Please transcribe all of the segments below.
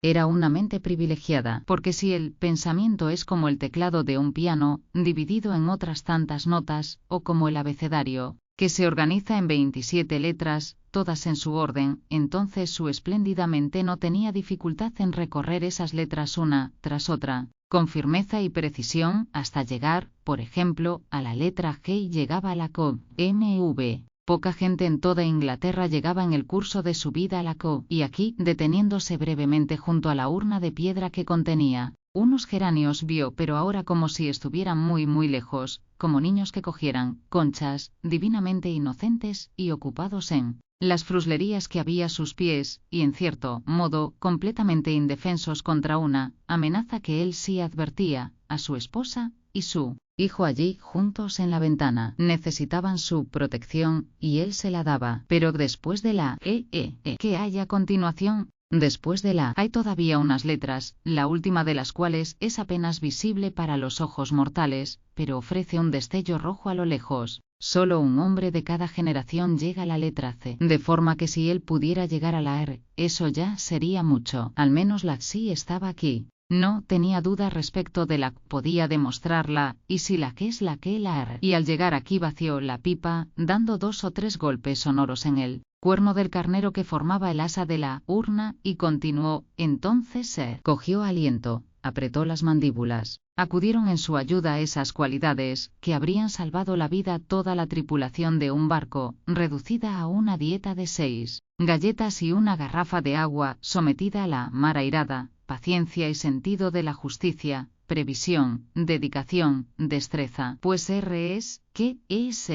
Era una mente privilegiada, porque si el pensamiento es como el teclado de un piano, dividido en otras tantas notas, o como el abecedario, que se organiza en 27 letras, todas en su orden, entonces su espléndida mente no tenía dificultad en recorrer esas letras una tras otra, con firmeza y precisión, hasta llegar, por ejemplo, a la letra G y llegaba a la CO, MV. Poca gente en toda Inglaterra llegaba en el curso de su vida a la CO, y aquí, deteniéndose brevemente junto a la urna de piedra que contenía unos geranios, vio, pero ahora como si estuvieran muy muy lejos, como niños que cogieran conchas, divinamente inocentes y ocupados en las fruslerías que había a sus pies, y en cierto modo, completamente indefensos contra una amenaza que él sí advertía, a su esposa y su hijo allí juntos en la ventana. Necesitaban su protección, y él se la daba. Pero después de la ¿qué hay a continuación? Después de la hay todavía unas letras, la última de las cuales es apenas visible para los ojos mortales, pero ofrece un destello rojo a lo lejos. Solo un hombre de cada generación llega a la letra C, de forma que si él pudiera llegar a la R, eso ya sería mucho. Al menos la sí estaba aquí. No tenía duda respecto de la podía demostrarla, y si la que es la que la R. Y al llegar aquí vació la pipa, dando 2 o 3 golpes sonoros en él cuerno del carnero que formaba el asa de la urna, y continuó. Entonces cogió aliento, apretó las mandíbulas. Acudieron en su ayuda esas cualidades, que habrían salvado la vida a toda la tripulación de un barco, reducida a una dieta de 6 galletas y una garrafa de agua, sometida a la mar airada, paciencia y sentido de la justicia, previsión, dedicación, destreza. Pues R es, ¿qué es?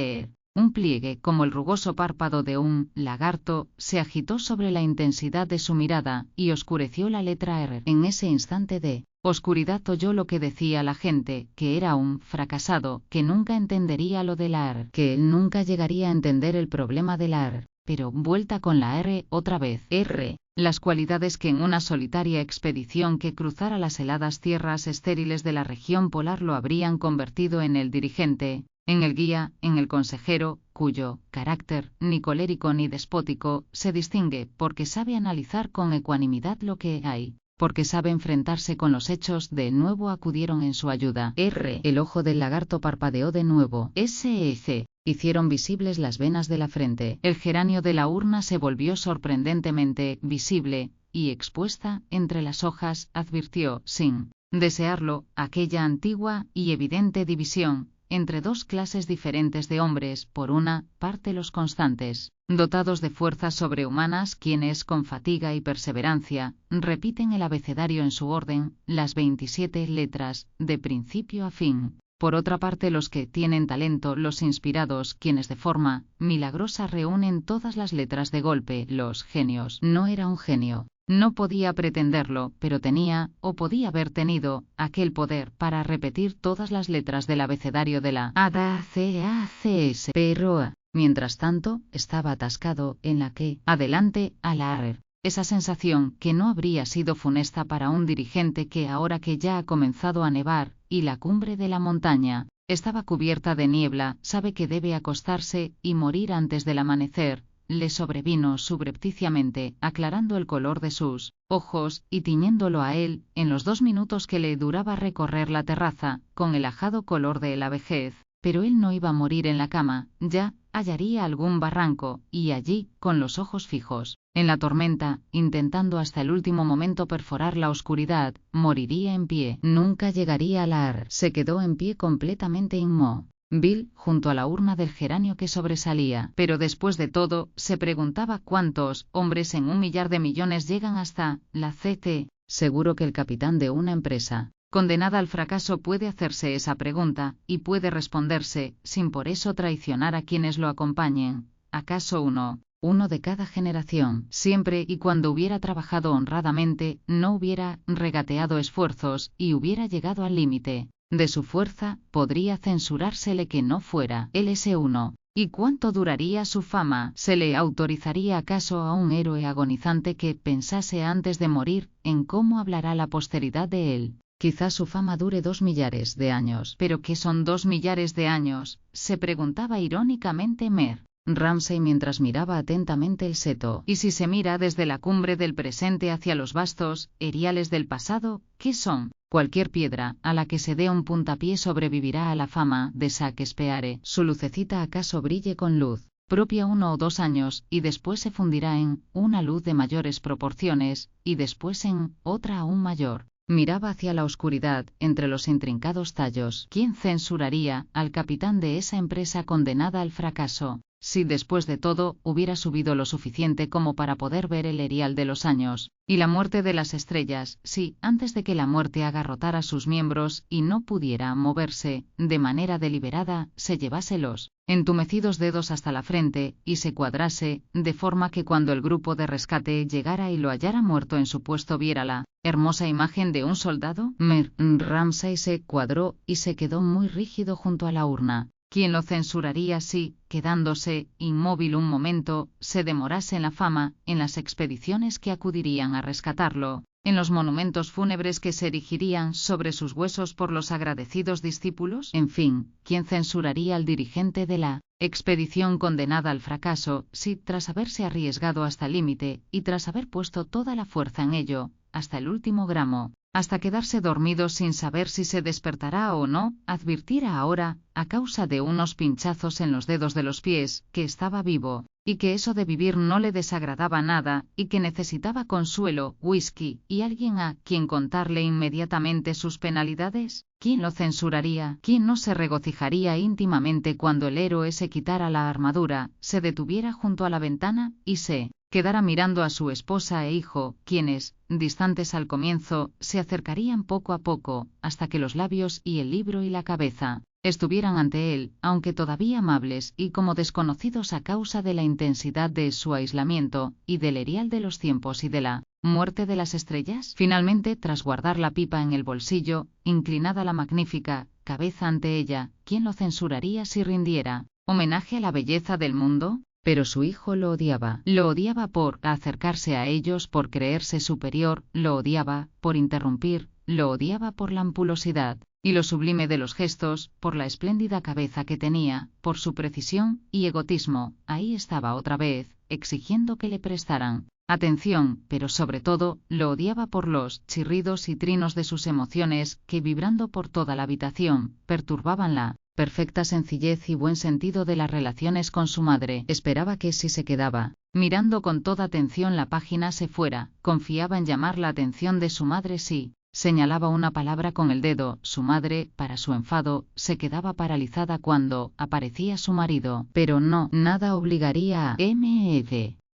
Un pliegue, como el rugoso párpado de un lagarto, se agitó sobre la intensidad de su mirada, y oscureció la letra R. En ese instante de oscuridad oyó lo que decía la gente, que era un fracasado, que nunca entendería lo de la R, que él nunca llegaría a entender el problema de la R. Pero, vuelta con la R, otra vez, R. Las cualidades que en una solitaria expedición que cruzara las heladas tierras estériles de la región polar lo habrían convertido en el dirigente, en el guía, en el consejero, cuyo carácter, ni colérico ni despótico, se distingue porque sabe analizar con ecuanimidad lo que hay, porque sabe enfrentarse con los hechos. De nuevo acudieron en su ayuda. R. El ojo del lagarto parpadeó de nuevo. S.C. Hicieron visibles las venas de la frente. El geranio de la urna se volvió sorprendentemente visible, y expuesta entre las hojas, advirtió, sin desearlo, aquella antigua y evidente división entre 2 clases diferentes de hombres. Por una parte los constantes, dotados de fuerzas sobrehumanas, quienes con fatiga y perseverancia repiten el abecedario en su orden, las 27 letras, de principio a fin. Por otra parte los que tienen talento, los inspirados, quienes de forma milagrosa reúnen todas las letras de golpe. Los genios. No era un genio. No podía pretenderlo, pero tenía, o podía haber tenido, aquel poder para repetir todas las letras del abecedario de la A-D-A-C-A-C-S. Pero, mientras tanto, estaba atascado en la que, adelante, a la R. Esa sensación, que no habría sido funesta para un dirigente que ahora que ya ha comenzado a nevar, y la cumbre de la montaña estaba cubierta de niebla, sabe que debe acostarse y morir antes del amanecer, le sobrevino subrepticiamente, aclarando el color de sus ojos, y tiñéndolo a él, en los 2 minutos que le duraba recorrer la terraza, con el ajado color de la vejez. Pero él no iba a morir en la cama, ya hallaría algún barranco, y allí, con los ojos fijos en la tormenta, intentando hasta el último momento perforar la oscuridad, moriría en pie. Nunca llegaría a la R. Se quedó en pie completamente inmóvil, junto a la urna del geranio que sobresalía. Pero después de todo, se preguntaba cuántos hombres en 1.000.000.000 llegan hasta la CT. Seguro que el capitán de una empresa condenada al fracaso puede hacerse esa pregunta, y puede responderse, sin por eso traicionar a quienes lo acompañen. ¿Acaso uno de cada generación, siempre y cuando hubiera trabajado honradamente, no hubiera regateado esfuerzos, y hubiera llegado al límite de su fuerza, podría censurársele que no fuera él ese uno? ¿Y cuánto duraría su fama? ¿Se le autorizaría acaso a un héroe agonizante que pensase antes de morir en cómo hablará la posteridad de él? Quizás su fama dure 2 millares de años. ¿Pero qué son 2 millares de años?, se preguntaba irónicamente Mer. Ramsay mientras miraba atentamente el seto. ¿Y si se mira desde la cumbre del presente hacia los vastos eriales del pasado, qué son? Cualquier piedra a la que se dé un puntapié sobrevivirá a la fama de Shakespeare. Su lucecita acaso brille con luz propia 1 o 2 años, y después se fundirá en una luz de mayores proporciones, y después en otra aún mayor. Miraba hacia la oscuridad, entre los intrincados tallos. ¿Quién censuraría al capitán de esa empresa condenada al fracaso? Si después de todo hubiera subido lo suficiente como para poder ver el erial de los años y la muerte de las estrellas, si antes de que la muerte agarrotara sus miembros y no pudiera moverse de manera deliberada, se llevase los entumecidos dedos hasta la frente y se cuadrase, de forma que cuando el grupo de rescate llegara y lo hallara muerto en su puesto viera la hermosa imagen de un soldado. Ramsay se cuadró y se quedó muy rígido junto a la urna. ¿Quién lo censuraría si, quedándose inmóvil un momento, se demorase en la fama, en las expediciones que acudirían a rescatarlo, en los monumentos fúnebres que se erigirían sobre sus huesos por los agradecidos discípulos? En fin, ¿quién censuraría al dirigente de la expedición condenada al fracaso si, tras haberse arriesgado hasta el límite, y tras haber puesto toda la fuerza en ello, hasta el último gramo, hasta quedarse dormido sin saber si se despertará o no, advirtiera ahora, a causa de unos pinchazos en los dedos de los pies, que estaba vivo, y que eso de vivir no le desagradaba nada, y que necesitaba consuelo, whisky, y alguien a quien contarle inmediatamente sus penalidades? ¿Quién lo censuraría? ¿Quién no se regocijaría íntimamente cuando el héroe se quitara la armadura, se detuviera junto a la ventana, y se quedara mirando a su esposa e hijo, quienes, distantes al comienzo, se acercarían poco a poco, hasta que los labios y el libro y la cabeza estuvieran ante él, aunque todavía amables y como desconocidos a causa de la intensidad de su aislamiento, y del erial de los tiempos y de la muerte de las estrellas? Finalmente, tras guardar la pipa en el bolsillo, inclinada la magnífica cabeza ante ella, ¿quién lo censuraría si rindiera homenaje a la belleza del mundo? Pero su hijo lo odiaba por acercarse a ellos, por creerse superior, lo odiaba por interrumpir, lo odiaba por la ampulosidad y lo sublime de los gestos, por la espléndida cabeza que tenía, por su precisión y egotismo. Ahí estaba otra vez, exigiendo que le prestaran atención, pero sobre todo, lo odiaba por los chirridos y trinos de sus emociones, que vibrando por toda la habitación, perturbaban la perfecta sencillez y buen sentido de las relaciones con su madre. Esperaba que si se quedaba mirando con toda atención la página se fuera, confiaba en llamar la atención de su madre si señalaba una palabra con el dedo. Su madre, para su enfado, se quedaba paralizada cuando aparecía su marido, pero no, nada obligaría a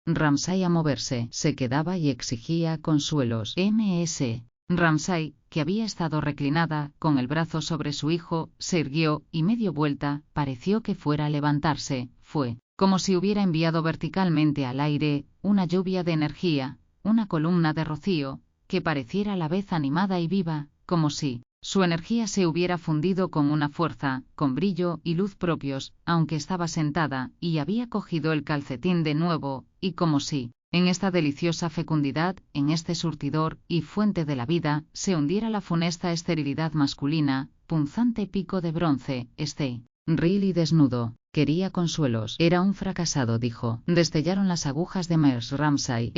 Ramsay a moverse, se quedaba y exigía consuelos. Ramsay, que había estado reclinada, con el brazo sobre su hijo, se irguió, y medio vuelta, pareció que fuera a levantarse. Fue como si hubiera enviado verticalmente al aire una lluvia de energía, una columna de rocío, que pareciera a la vez animada y viva, como si su energía se hubiera fundido con una fuerza, con brillo y luz propios, aunque estaba sentada, y había cogido el calcetín de nuevo, y como si en esta deliciosa fecundidad, en este surtidor y fuente de la vida, se hundiera la funesta esterilidad masculina, punzante pico de bronce, y desnudo. Quería consuelos. Era un fracasado, dijo. Destellaron las agujas de Ramsay.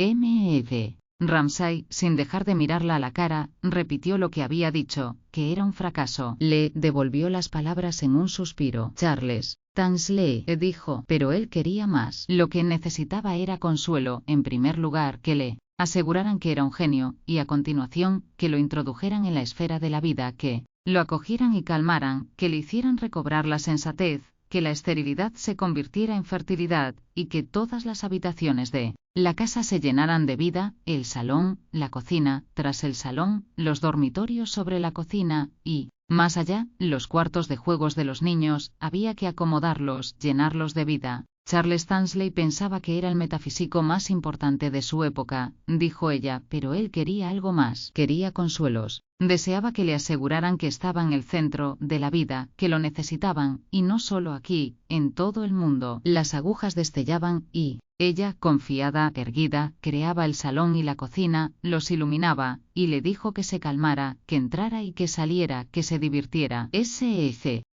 Ramsay, sin dejar de mirarla a la cara, repitió lo que había dicho, que era un fracaso. Le devolvió las palabras en un suspiro. Charles Tansley, dijo, pero él quería más. Lo que necesitaba era consuelo, en primer lugar, que le aseguraran que era un genio, y a continuación, que lo introdujeran en la esfera de la vida, que lo acogieran y calmaran, que le hicieran recobrar la sensatez, que la esterilidad se convirtiera en fertilidad, y que todas las habitaciones de la casa se llenaran de vida, el salón, la cocina, tras el salón, los dormitorios sobre la cocina, y, más allá, los cuartos de juegos de los niños, había que acomodarlos, llenarlos de vida. Charles Tansley pensaba que era el metafísico más importante de su época, dijo ella, pero él quería algo más, quería consuelos. Deseaba que le aseguraran que estaba en el centro de la vida, que lo necesitaban, y no solo aquí, en todo el mundo. Las agujas destellaban y ella, confiada, erguida, creaba el salón y la cocina, los iluminaba, y le dijo que se calmara, que entrara y que saliera, que se divirtiera.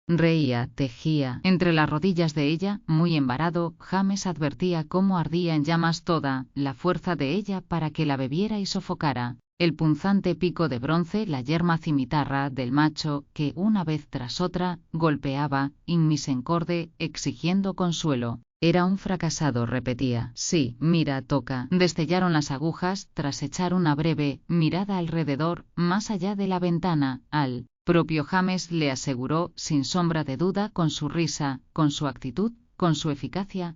Reía, tejía. Entre las rodillas de ella, muy embarado, James advertía cómo ardía en llamas toda la fuerza de ella para que la bebiera y sofocara. El punzante pico de bronce, la yerma cimitarra del macho, que una vez tras otra, golpeaba, in misericorde, exigiendo consuelo. Era un fracasado, repetía. Sí, mira, toca. Destellaron las agujas, tras echar una breve mirada alrededor, más allá de la ventana, al propio James le aseguró, sin sombra de duda, con su risa, con su actitud, con su eficacia,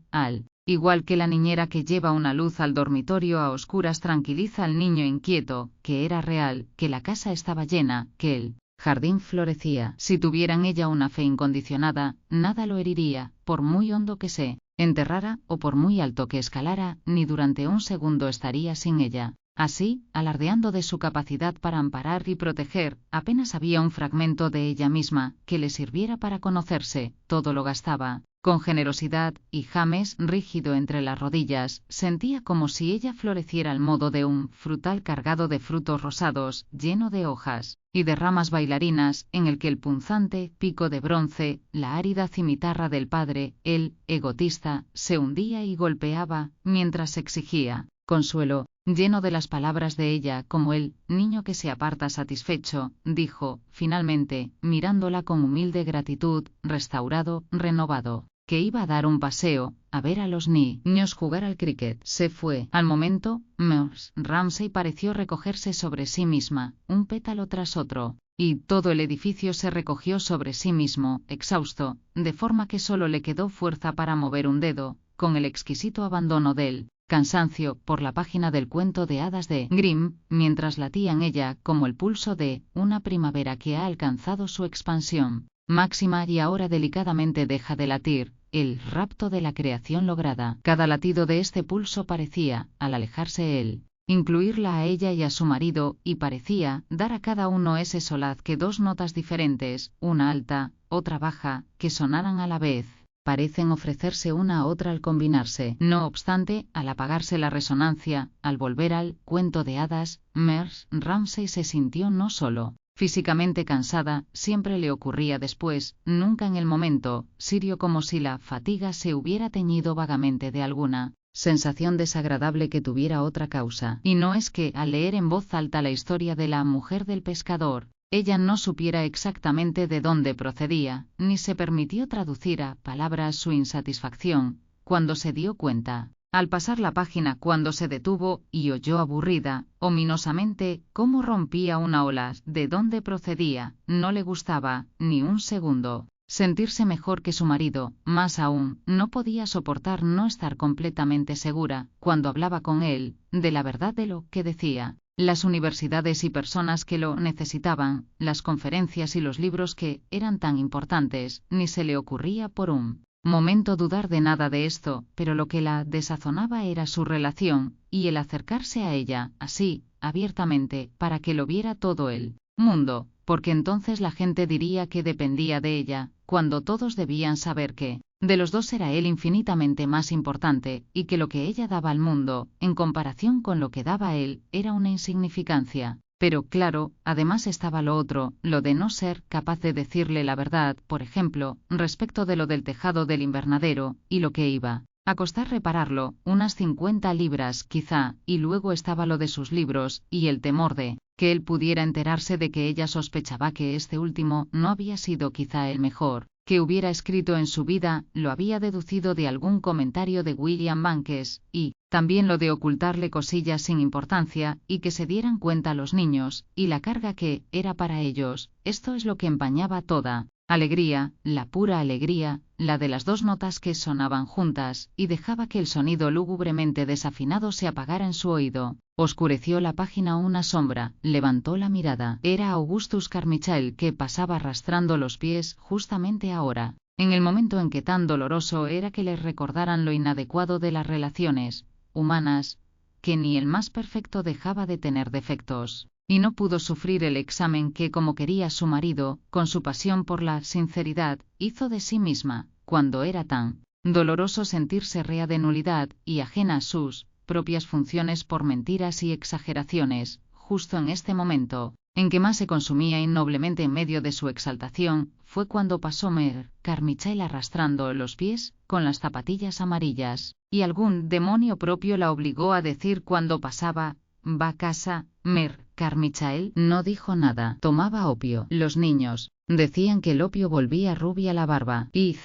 igual que la niñera que lleva una luz al dormitorio a oscuras tranquiliza al niño inquieto, que era real, que la casa estaba llena, que el jardín florecía. Si tuviera en ella una fe incondicionada, nada lo heriría, por muy hondo que se enterrara o por muy alto que escalara, ni durante un segundo estaría sin ella. Así, alardeando de su capacidad para amparar y proteger, apenas había un fragmento de ella misma que le sirviera para conocerse, todo lo gastaba con generosidad, y James, rígido entre las rodillas, sentía como si ella floreciera al modo de un frutal cargado de frutos rosados, lleno de hojas y de ramas bailarinas, en el que el punzante pico de bronce, la árida cimitarra del padre, el egotista, se hundía y golpeaba, mientras exigía consuelo. Lleno de las palabras de ella, como el niño que se aparta satisfecho, dijo, finalmente, mirándola con humilde gratitud, restaurado, renovado, que iba a dar un paseo, a ver a los niños jugar al cricket. Se fue. Al momento, Mrs. Ramsay pareció recogerse sobre sí misma, un pétalo tras otro, y todo el edificio se recogió sobre sí mismo, exhausto, de forma que solo le quedó fuerza para mover un dedo, con el exquisito abandono del cansancio, por la página del cuento de hadas de Grimm, mientras latía en ella como el pulso de una primavera que ha alcanzado su expansión máxima y ahora delicadamente deja de latir, el rapto de la creación lograda. Cada latido de este pulso parecía, al alejarse él, incluirla a ella y a su marido, y parecía dar a cada uno ese solaz que dos notas diferentes, una alta, otra baja, que sonaran a la vez, parecen ofrecerse una a otra al combinarse. No obstante, al apagarse la resonancia, al volver al cuento de hadas, Mrs. Ramsay se sintió no solo físicamente cansada, siempre le ocurría después, nunca en el momento, sirio, como si la fatiga se hubiera teñido vagamente de alguna sensación desagradable que tuviera otra causa. Y no es que, al leer en voz alta la historia de la mujer del pescador, ella no supiera exactamente de dónde procedía, ni se permitió traducir a palabras su insatisfacción, cuando se dio cuenta, al pasar la página, cuando se detuvo y oyó aburrida, ominosamente, cómo rompía una ola, de dónde procedía, no le gustaba, ni un segundo, sentirse mejor que su marido, más aún, no podía soportar no estar completamente segura, cuando hablaba con él, de la verdad de lo que decía. Las universidades y personas que lo necesitaban, las conferencias y los libros que eran tan importantes, ni se le ocurría por un momento dudar de nada de esto, pero lo que la desazonaba era su relación, y el acercarse a ella, así, abiertamente, para que lo viera todo el mundo, porque entonces la gente diría que dependía de ella, cuando todos debían saber que de los dos era él infinitamente más importante, y que lo que ella daba al mundo, en comparación con lo que daba él, era una insignificancia. Pero claro, además estaba lo otro, lo de no ser capaz de decirle la verdad, por ejemplo, respecto de lo del tejado del invernadero, y lo que iba a costar repararlo, unas 50 libras quizá, y luego estaba lo de sus libros, y el temor de que él pudiera enterarse de que ella sospechaba que este último no había sido quizá el mejor que hubiera escrito en su vida, lo había deducido de algún comentario de William Bankes, y también lo de ocultarle cosillas sin importancia, y que se dieran cuenta los niños, y la carga que era para ellos. Esto es lo que empañaba toda alegría, la pura alegría, la de las dos notas que sonaban juntas, y dejaba que el sonido lúgubremente desafinado se apagara en su oído. Oscureció la página una sombra, levantó la mirada. Era Augustus Carmichael, que pasaba arrastrando los pies justamente ahora, en el momento en que tan doloroso era que le recordaran lo inadecuado de las relaciones humanas, que ni el más perfecto dejaba de tener defectos. Y no pudo sufrir el examen que, como quería su marido, con su pasión por la sinceridad, hizo de sí misma, cuando era tan doloroso sentirse rea de nulidad y ajena a sus propias funciones por mentiras y exageraciones. Justo en este momento, en que más se consumía innoblemente en medio de su exaltación, fue cuando pasó Mer Carmichael arrastrando los pies, con las zapatillas amarillas, y algún demonio propio la obligó a decir cuando pasaba, «Va a casa, Mer Carmichael». No dijo nada. Tomaba opio. Los niños decían que el opio volvía rubia la barba, y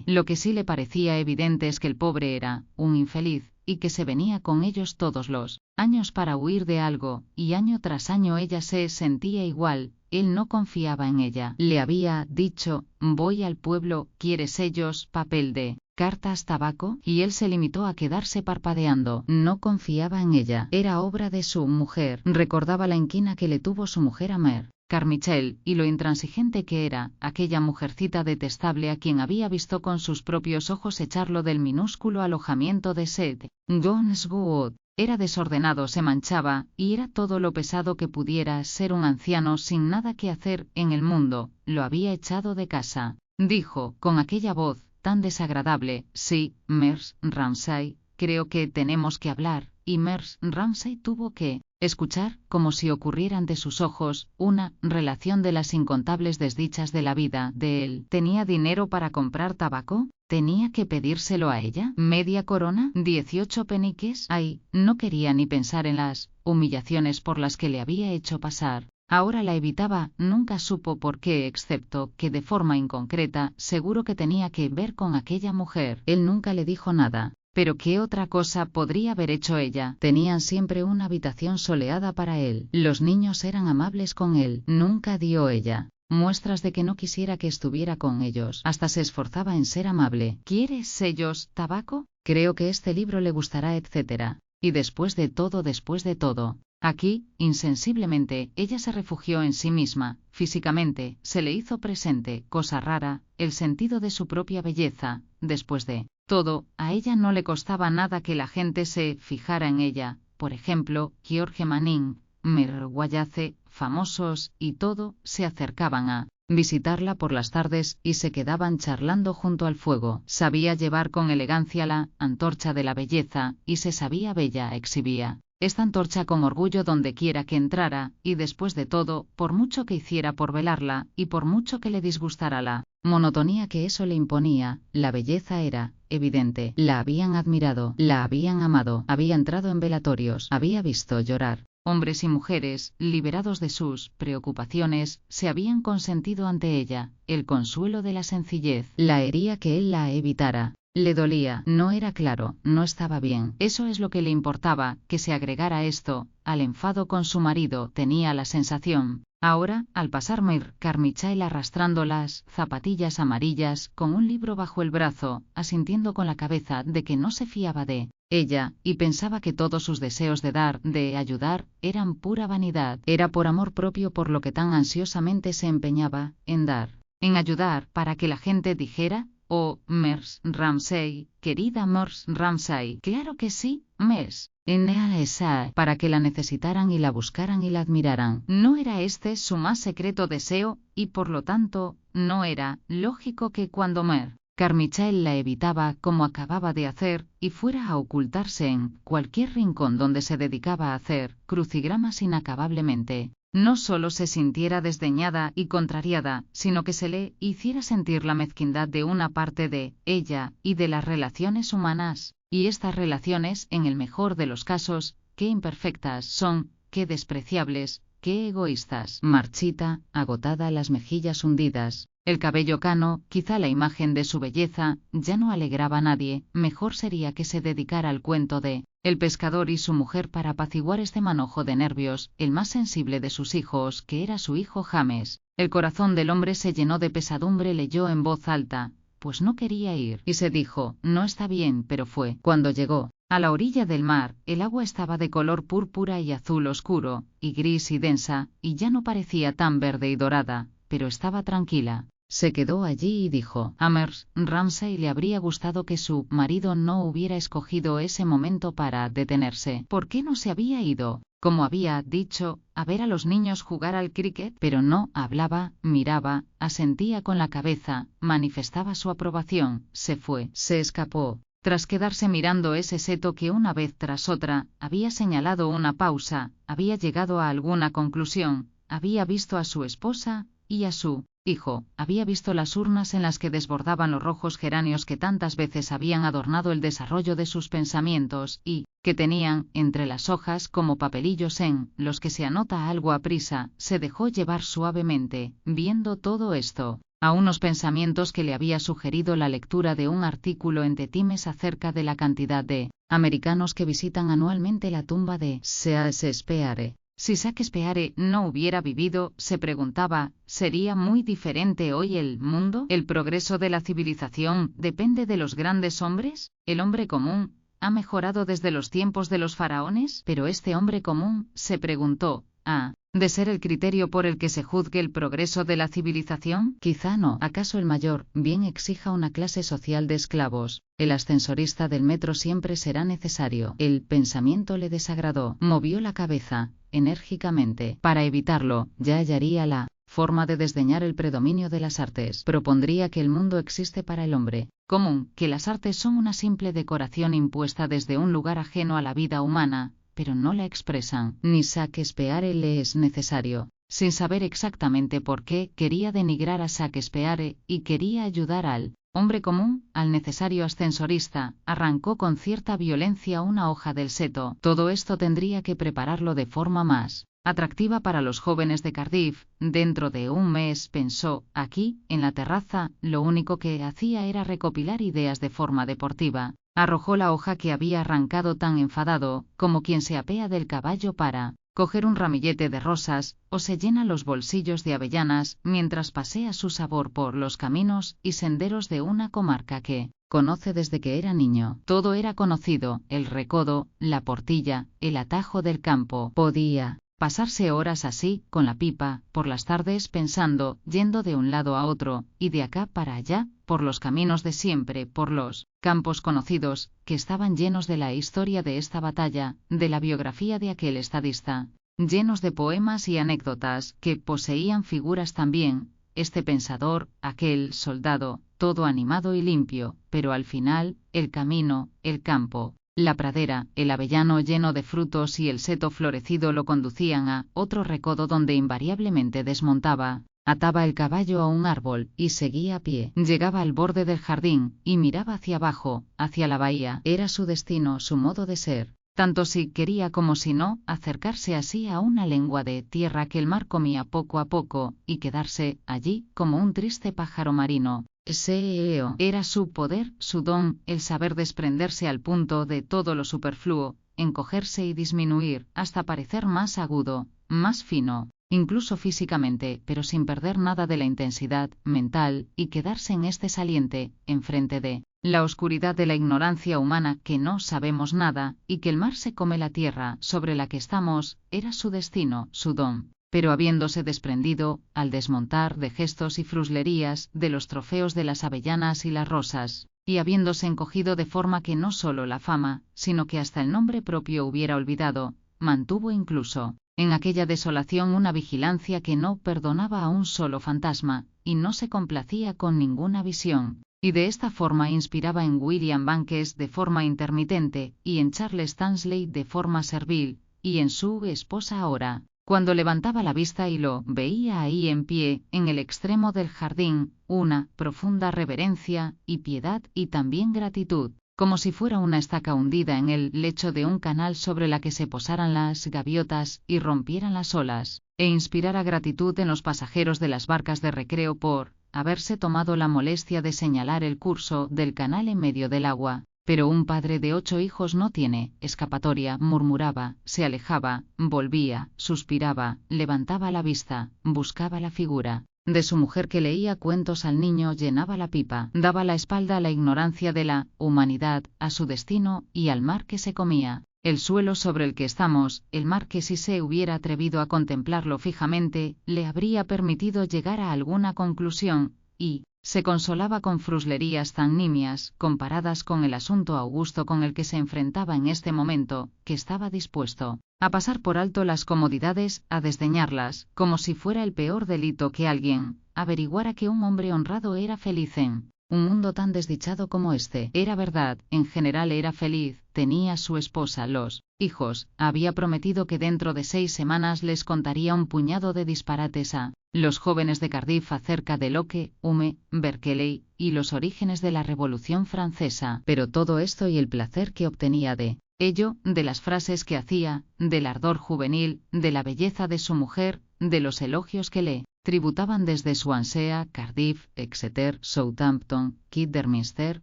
lo que sí le parecía evidente es que el pobre era un infeliz, y que se venía con ellos todos los años para huir de algo, y año tras año ella se sentía igual. Él no confiaba en ella. Le había dicho, «Voy al pueblo, ¿quieres sellos, papel de cartas, tabaco?» Y él se limitó a quedarse parpadeando. No confiaba en ella. Era obra de su mujer. Recordaba la inquina que le tuvo su mujer a Mer Carmichael, y lo intransigente que era, aquella mujercita detestable a quien había visto con sus propios ojos echarlo del minúsculo alojamiento de St. John's Wood. Era desordenado, se manchaba, y era todo lo pesado que pudiera ser un anciano sin nada que hacer en el mundo. Lo había echado de casa. Dijo, con aquella voz tan desagradable, «Sí, Mrs. Ramsay, creo que tenemos que hablar», y Mrs. Ramsay tuvo que escuchar, como si ocurriera ante sus ojos, una relación de las incontables desdichas de la vida de él. ¿Tenía dinero para comprar tabaco? ¿Tenía que pedírselo a ella? ¿Media corona? ¿18 peniques? Ay, no quería ni pensar en las humillaciones por las que le había hecho pasar. Ahora la evitaba, nunca supo por qué, excepto que de forma inconcreta, seguro que tenía que ver con aquella mujer. Él nunca le dijo nada. Pero ¿qué otra cosa podría haber hecho ella? Tenían siempre una habitación soleada para él. Los niños eran amables con él. Nunca dio ella muestras de que no quisiera que estuviera con ellos. Hasta se esforzaba en ser amable. ¿Quieres sellos, tabaco? Creo que este libro le gustará, etc. Y después de todo, aquí, insensiblemente, ella se refugió en sí misma. Físicamente, se le hizo presente, cosa rara, el sentido de su propia belleza. Después de todo, a ella no le costaba nada que la gente se fijara en ella. Por ejemplo, George Manning, Mer Wallace, famosos y todo, se acercaban a visitarla por las tardes y se quedaban charlando junto al fuego. Sabía llevar con elegancia la antorcha de la belleza, y se sabía bella, exhibía esta antorcha con orgullo donde quiera que entrara, y después de todo, por mucho que hiciera por velarla, y por mucho que le disgustara la monotonía que eso le imponía, la belleza era evidente. La habían admirado, la habían amado, había entrado en velatorios, había visto llorar hombres y mujeres, liberados de sus preocupaciones, se habían consentido ante ella. El consuelo de la sencillez la hería que él la evitara. Le dolía, no era claro, no estaba bien. Eso es lo que le importaba, que se agregara esto al enfado con su marido. Tenía la sensación, ahora, al pasar Mer Carmichael arrastrando las zapatillas amarillas, con un libro bajo el brazo, asintiendo con la cabeza, de que no se fiaba de ella, y pensaba que todos sus deseos de dar, de ayudar, eran pura vanidad. Era por amor propio por lo que tan ansiosamente se empeñaba en dar, en ayudar, para que la gente dijera, «Oh, Mrs. Ramsay, querida Mrs. Ramsay». Claro que sí, Mrs. N.A.S.A. para que la necesitaran y la buscaran y la admiraran. ¿No era este su más secreto deseo? Y por lo tanto, no era lógico que cuando Mer Carmichael la evitaba, como acababa de hacer, y fuera a ocultarse en cualquier rincón donde se dedicaba a hacer crucigramas inacabablemente, no solo se sintiera desdeñada y contrariada, sino que se le hiciera sentir la mezquindad de una parte de ella y de las relaciones humanas? Y estas relaciones, en el mejor de los casos, qué imperfectas son, qué despreciables, qué egoístas. Marchita, agotada, las mejillas hundidas, el cabello cano, quizá la imagen de su belleza, ya no alegraba a nadie. Mejor sería que se dedicara al cuento de el pescador y su mujer para apaciguar este manojo de nervios, el más sensible de sus hijos, que era su hijo James. El corazón del hombre se llenó de pesadumbre. Leyó en voz alta, pues no quería ir, y se dijo, no está bien, pero fue. Cuando llegó a la orilla del mar, el agua estaba de color púrpura y azul oscuro, y gris y densa, y ya no parecía tan verde y dorada, pero estaba tranquila. Se quedó allí y dijo, a Mrs. Ramsay le habría gustado que su marido no hubiera escogido ese momento para detenerse. ¿Por qué no se había ido, como había dicho, a ver a los niños jugar al cricket? Pero no hablaba, miraba, asentía con la cabeza, manifestaba su aprobación. Se fue, se escapó. Tras quedarse mirando ese seto que una vez tras otra había señalado una pausa, había llegado a alguna conclusión. había visto a su esposa y a su hijo, había visto las urnas en las que desbordaban los rojos geranios que tantas veces habían adornado el desarrollo de sus pensamientos y que tenían, entre las hojas como papelillos en los que se anota algo a prisa, se dejó llevar suavemente, viendo todo esto, a unos pensamientos que le había sugerido la lectura de un artículo en The Times acerca de la cantidad de americanos que visitan anualmente la tumba de Shakespeare. Si Shakespeare no hubiera vivido, se preguntaba, ¿sería muy diferente hoy el mundo? ¿El progreso de la civilización depende de los grandes hombres? ¿El hombre común ha mejorado desde los tiempos de los faraones? Pero este hombre común, se preguntó, ¿ha de ser el criterio por el que se juzgue el progreso de la civilización? Quizá no. ¿Acaso el mayor bien exija una clase social de esclavos? El ascensorista del metro siempre será necesario. El pensamiento le desagradó. Movió la cabeza enérgicamente. Para evitarlo, ya hallaría la forma de desdeñar el predominio de las artes. Propondría que el mundo existe para el hombre común, que las artes son una simple decoración impuesta desde un lugar ajeno a la vida humana, pero no la expresan. Ni Shakespeare le es necesario. Sin saber exactamente por qué, quería denigrar a Shakespeare y quería ayudar al hombre común, al necesario ascensorista. Arrancó con cierta violencia una hoja del seto. Todo esto tendría que prepararlo de forma más atractiva para los jóvenes de Cardiff. Dentro de un mes, pensó, aquí, en la terraza, lo único que hacía era recopilar ideas de forma deportiva. Arrojó la hoja que había arrancado tan enfadado, como quien se apea del caballo para coger un ramillete de rosas, o se llena los bolsillos de avellanas, mientras pasea su sabor por los caminos y senderos de una comarca que conoce desde que era niño. Todo era conocido, el recodo, la portilla, el atajo del campo. Podía pasarse horas así, con la pipa, por las tardes pensando, yendo de un lado a otro, y de acá para allá, por los caminos de siempre, por los campos conocidos, que estaban llenos de la historia de esta batalla, de la biografía de aquel estadista, llenos de poemas y anécdotas, que poseían figuras también, este pensador, aquel soldado, todo animado y limpio, pero al final, el camino, el campo, la pradera, el avellano lleno de frutos y el seto florecido lo conducían a otro recodo donde invariablemente desmontaba, ataba el caballo a un árbol y seguía a pie. Llegaba al borde del jardín y miraba hacia abajo, hacia la bahía. Era su destino, su modo de ser. Tanto si quería como si no, acercarse así a una lengua de tierra que el mar comía poco a poco, y quedarse allí como un triste pájaro marino. Ese era su poder, su don, el saber desprenderse al punto de todo lo superfluo, encogerse y disminuir, hasta parecer más agudo, más fino, incluso físicamente, pero sin perder nada de la intensidad mental, y quedarse en este saliente, enfrente de la oscuridad de la ignorancia humana, que no sabemos nada, y que el mar se come la tierra sobre la que estamos. Era su destino, su don. Pero habiéndose desprendido, al desmontar de gestos y fruslerías, de los trofeos de las avellanas y las rosas, y habiéndose encogido de forma que no solo la fama, sino que hasta el nombre propio hubiera olvidado, mantuvo incluso, en aquella desolación una vigilancia que no perdonaba a un solo fantasma, y no se complacía con ninguna visión, y de esta forma inspiraba en William Banks de forma intermitente, y en Charles Tansley de forma servil, y en su esposa ahora. Cuando levantaba la vista y lo veía ahí en pie, en el extremo del jardín, una profunda reverencia y piedad y también gratitud, como si fuera una estaca hundida en el lecho de un canal sobre la que se posaran las gaviotas y rompieran las olas, e inspirara gratitud en los pasajeros de las barcas de recreo por haberse tomado la molestia de señalar el curso del canal en medio del agua. Pero un padre de 8 hijos no tiene escapatoria, murmuraba, se alejaba, volvía, suspiraba, levantaba la vista, buscaba la figura de su mujer que leía cuentos al niño, llenaba la pipa, daba la espalda a la ignorancia de la humanidad, a su destino y al mar que se comía. El suelo sobre el que estamos, el mar que si se hubiera atrevido a contemplarlo fijamente, le habría permitido llegar a alguna conclusión, y se consolaba con fruslerías tan nimias, comparadas con el asunto augusto con el que se enfrentaba en este momento, que estaba dispuesto a pasar por alto las comodidades, a desdeñarlas, como si fuera el peor delito que alguien averiguara que un hombre honrado era feliz en un mundo tan desdichado como este. Era verdad, en general era feliz, tenía su esposa, los hijos, había prometido que dentro de 6 semanas les contaría un puñado de disparates a los jóvenes de Cardiff acerca de Locke, Hume, Berkeley y los orígenes de la Revolución Francesa. Pero todo esto y el placer que obtenía de ello, de las frases que hacía, del ardor juvenil, de la belleza de su mujer, de los elogios que le tributaban desde Swansea, Cardiff, Exeter, Southampton, Kidderminster,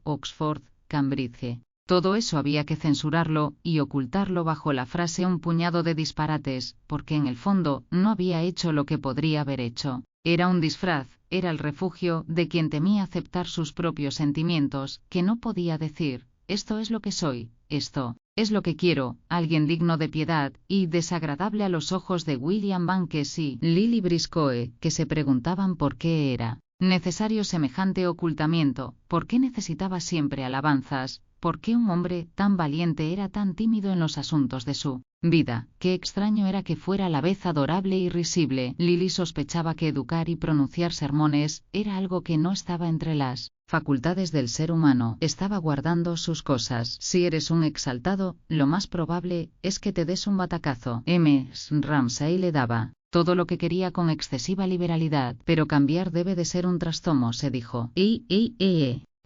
Oxford, Cambridge. Todo eso había que censurarlo y ocultarlo bajo la frase un puñado de disparates, porque en el fondo no había hecho lo que podría haber hecho. Era un disfraz, era el refugio de quien temía aceptar sus propios sentimientos, que no podía decir, esto es lo que soy, esto es lo que quiero, alguien digno de piedad y desagradable a los ojos de William Bankes y Lily Briscoe, que se preguntaban por qué era necesario semejante ocultamiento, por qué necesitaba siempre alabanzas, por qué un hombre tan valiente era tan tímido en los asuntos de su vida. Qué extraño era que fuera a la vez adorable y risible. Lily sospechaba que educar y pronunciar sermones era algo que no estaba entre las facultades del ser humano. Estaba guardando sus cosas. Si eres un exaltado, lo más probable es que te des un batacazo. Ramsay le daba todo lo que quería con excesiva liberalidad, pero cambiar debe de ser un trastorno, se dijo.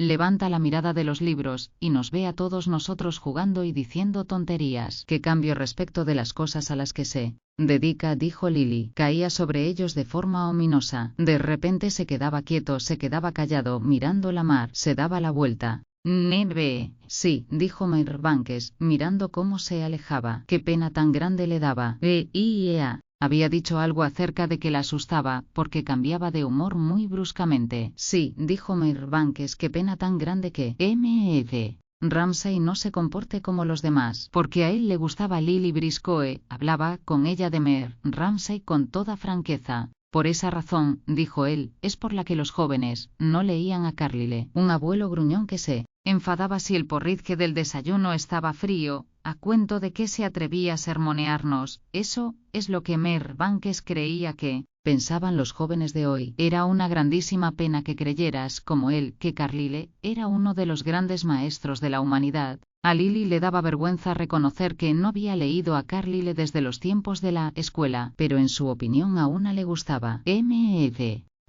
Levanta la mirada de los libros, y nos ve a todos nosotros jugando y diciendo tonterías. ¿Qué cambio respecto de las cosas a las que se dedica?, dijo Lily. Caía sobre ellos de forma ominosa. De repente se quedaba quieto, se quedaba callado, mirando la mar, se daba la vuelta. Neve, sí, dijo Mr. Bankes, mirando cómo se alejaba. Qué pena tan grande le daba. Había dicho algo acerca de que la asustaba, porque cambiaba de humor muy bruscamente. Sí, dijo Mr. Bankes, qué pena tan grande que Ramsay no se comporte como los demás, porque a él le gustaba Lily Briscoe. Hablaba con ella de Mr. Ramsay con toda franqueza. Por esa razón, dijo él, es por la que los jóvenes no leían a Carlyle, un abuelo gruñón que se enfadaba si el porridge del desayuno estaba frío. ¿A cuento de qué se atrevía a sermonearnos? Eso es lo que Mr. Bankes creía que pensaban los jóvenes de hoy. Era una grandísima pena que creyeras, como él, que Carlyle era uno de los grandes maestros de la humanidad. A Lily le daba vergüenza reconocer que no había leído a Carlyle desde los tiempos de la escuela, pero en su opinión a una le gustaba.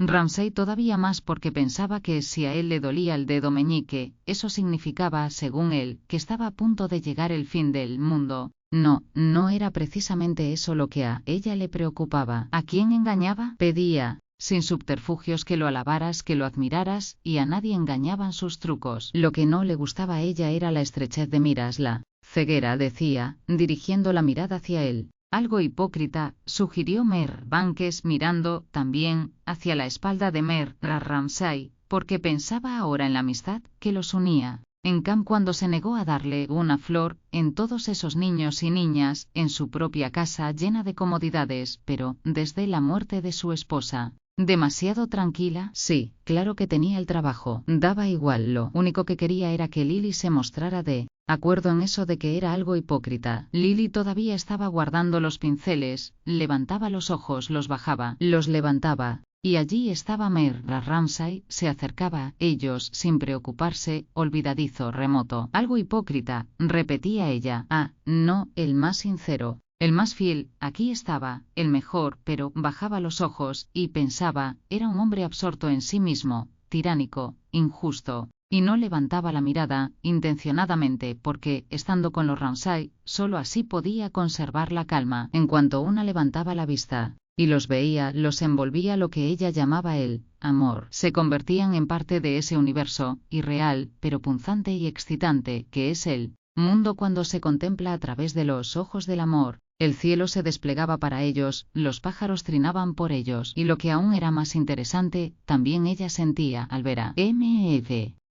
Ramsay todavía más, porque pensaba que si a él le dolía el dedo meñique, eso significaba, según él, que estaba a punto de llegar el fin del mundo. No era precisamente eso lo que a ella le preocupaba. ¿A quién engañaba? Pedía, sin subterfugios, que lo alabaras, que lo admiraras, y a nadie engañaban sus trucos. Lo que no le gustaba a ella era la estrechez de miras, la ceguera, decía, dirigiendo la mirada hacia él. Algo hipócrita, sugirió Mr. Bankes, mirando, también, hacia la espalda de Mr. Ramsay, porque pensaba ahora en la amistad que los unía. En Camp, cuando se negó a darle una flor, en todos esos niños y niñas, en su propia casa llena de comodidades, pero, desde la muerte de su esposa, demasiado tranquila. Sí, claro que tenía el trabajo, daba igual, lo único que quería era que Lily se mostrara de acuerdo en eso de que era algo hipócrita. Lily todavía estaba guardando los pinceles, levantaba los ojos, los bajaba, los levantaba, y allí estaba Mr. Ramsay, se acercaba a ellos sin preocuparse, olvidadizo, remoto. Algo hipócrita, repetía ella. No, el más sincero, el más fiel, aquí estaba, el mejor, pero bajaba los ojos y pensaba, era un hombre absorto en sí mismo, tiránico, injusto. Y no levantaba la mirada, intencionadamente, porque, estando con los Ramsay, solo así podía conservar la calma. En cuanto una levantaba la vista y los veía, los envolvía lo que ella llamaba el amor. Se convertían en parte de ese universo, irreal, pero punzante y excitante, que es el mundo cuando se contempla a través de los ojos del amor. El cielo se desplegaba para ellos, los pájaros trinaban por ellos, y lo que aún era más interesante, también ella sentía al ver a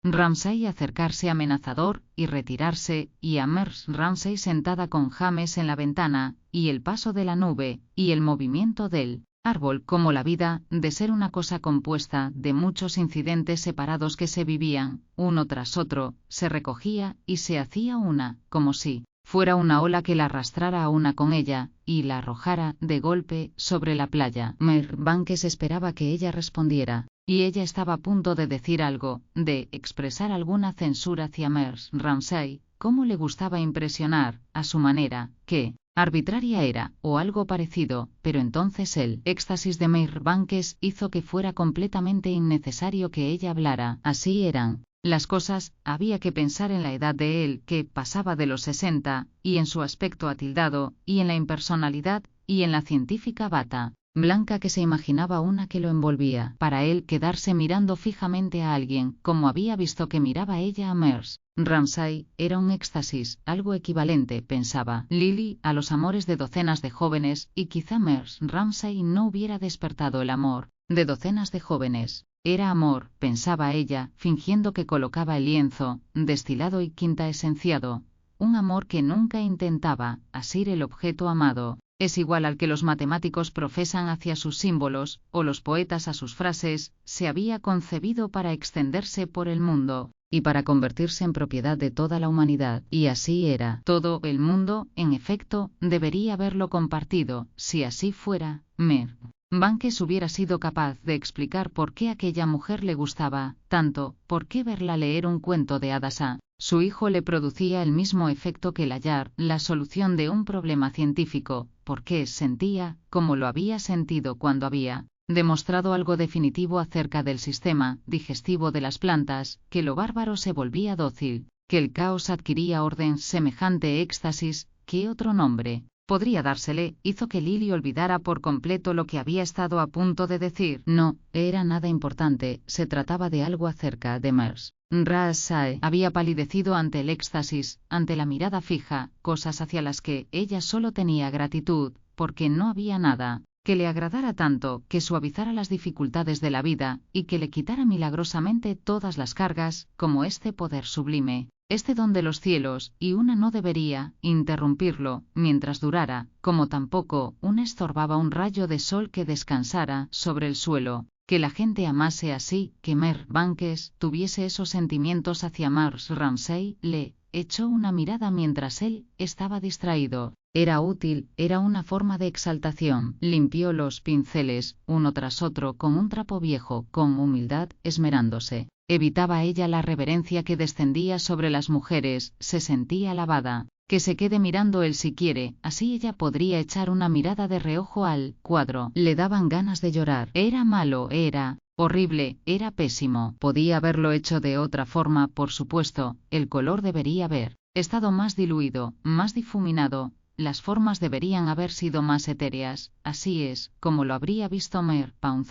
Ramsay acercarse amenazador y retirarse, y a Mr. Ramsay sentada con James en la ventana, y el paso de la nube, y el movimiento del árbol, como la vida, de ser una cosa compuesta de muchos incidentes separados que se vivían, uno tras otro, se recogía y se hacía una, como si fuera una ola que la arrastrara a una con ella, y la arrojara, de golpe, sobre la playa. Mr. Bankes esperaba que ella respondiera, y ella estaba a punto de decir algo, de expresar alguna censura hacia Mr. Ramsay, cómo le gustaba impresionar, a su manera, que arbitraria era, o algo parecido, pero entonces el éxtasis de Marbanks hizo que fuera completamente innecesario que ella hablara. Así eran las cosas, había que pensar en la edad de él, que pasaba de los 60, y en su aspecto atildado, y en la impersonalidad, y en la científica bata blanca que se imaginaba una que lo envolvía. Para él quedarse mirando fijamente a alguien, como había visto que miraba ella a Mers Ramsay, era un éxtasis, algo equivalente, pensaba Lily, a los amores de docenas de jóvenes, y quizá Mers Ramsay no hubiera despertado el amor de docenas de jóvenes. Era amor, pensaba ella, fingiendo que colocaba el lienzo, destilado y quinta esenciado. Un amor que nunca intentaba asir el objeto amado. Es igual al que los matemáticos profesan hacia sus símbolos, o los poetas a sus frases, se había concebido para extenderse por el mundo, y para convertirse en propiedad de toda la humanidad. Y así era. Todo el mundo, en efecto, debería haberlo compartido. Si así fuera, Marbanks hubiera sido capaz de explicar por qué aquella mujer le gustaba tanto, por qué verla leer un cuento de hadas a su hijo le producía el mismo efecto que el hallar la solución de un problema científico, por qué sentía, como lo había sentido cuando había demostrado algo definitivo acerca del sistema digestivo de las plantas, que lo bárbaro se volvía dócil, que el caos adquiría orden. Semejante éxtasis, ¿qué otro nombre podría dársele? Hizo que Lily olvidara por completo lo que había estado a punto de decir. No era nada importante, se trataba de algo acerca de Mers Ramsay. Había palidecido ante el éxtasis, ante la mirada fija, cosas hacia las que ella solo tenía gratitud, porque no había nada que le agradara tanto, que suavizara las dificultades de la vida, y que le quitara milagrosamente todas las cargas, como este poder sublime, este don de los cielos, y una no debería interrumpirlo mientras durara, como tampoco una estorbaba un rayo de sol que descansara sobre el suelo. Que la gente amase así, que Marbanks tuviese esos sentimientos hacia Mers Ramsay, le echó una mirada mientras él estaba distraído. Era útil, era una forma de exaltación. Limpió los pinceles, uno tras otro, con un trapo viejo, con humildad, esmerándose. Evitaba ella la reverencia que descendía sobre las mujeres, se sentía alabada. Que se quede mirando él si quiere, así ella podría echar una mirada de reojo al cuadro. Le daban ganas de llorar. Era malo, era horrible, era pésimo. Podía haberlo hecho de otra forma, por supuesto. El color debería haber estado más diluido, más difuminado. Las formas deberían haber sido más etéreas. Así es, como lo habría visto Marbanks.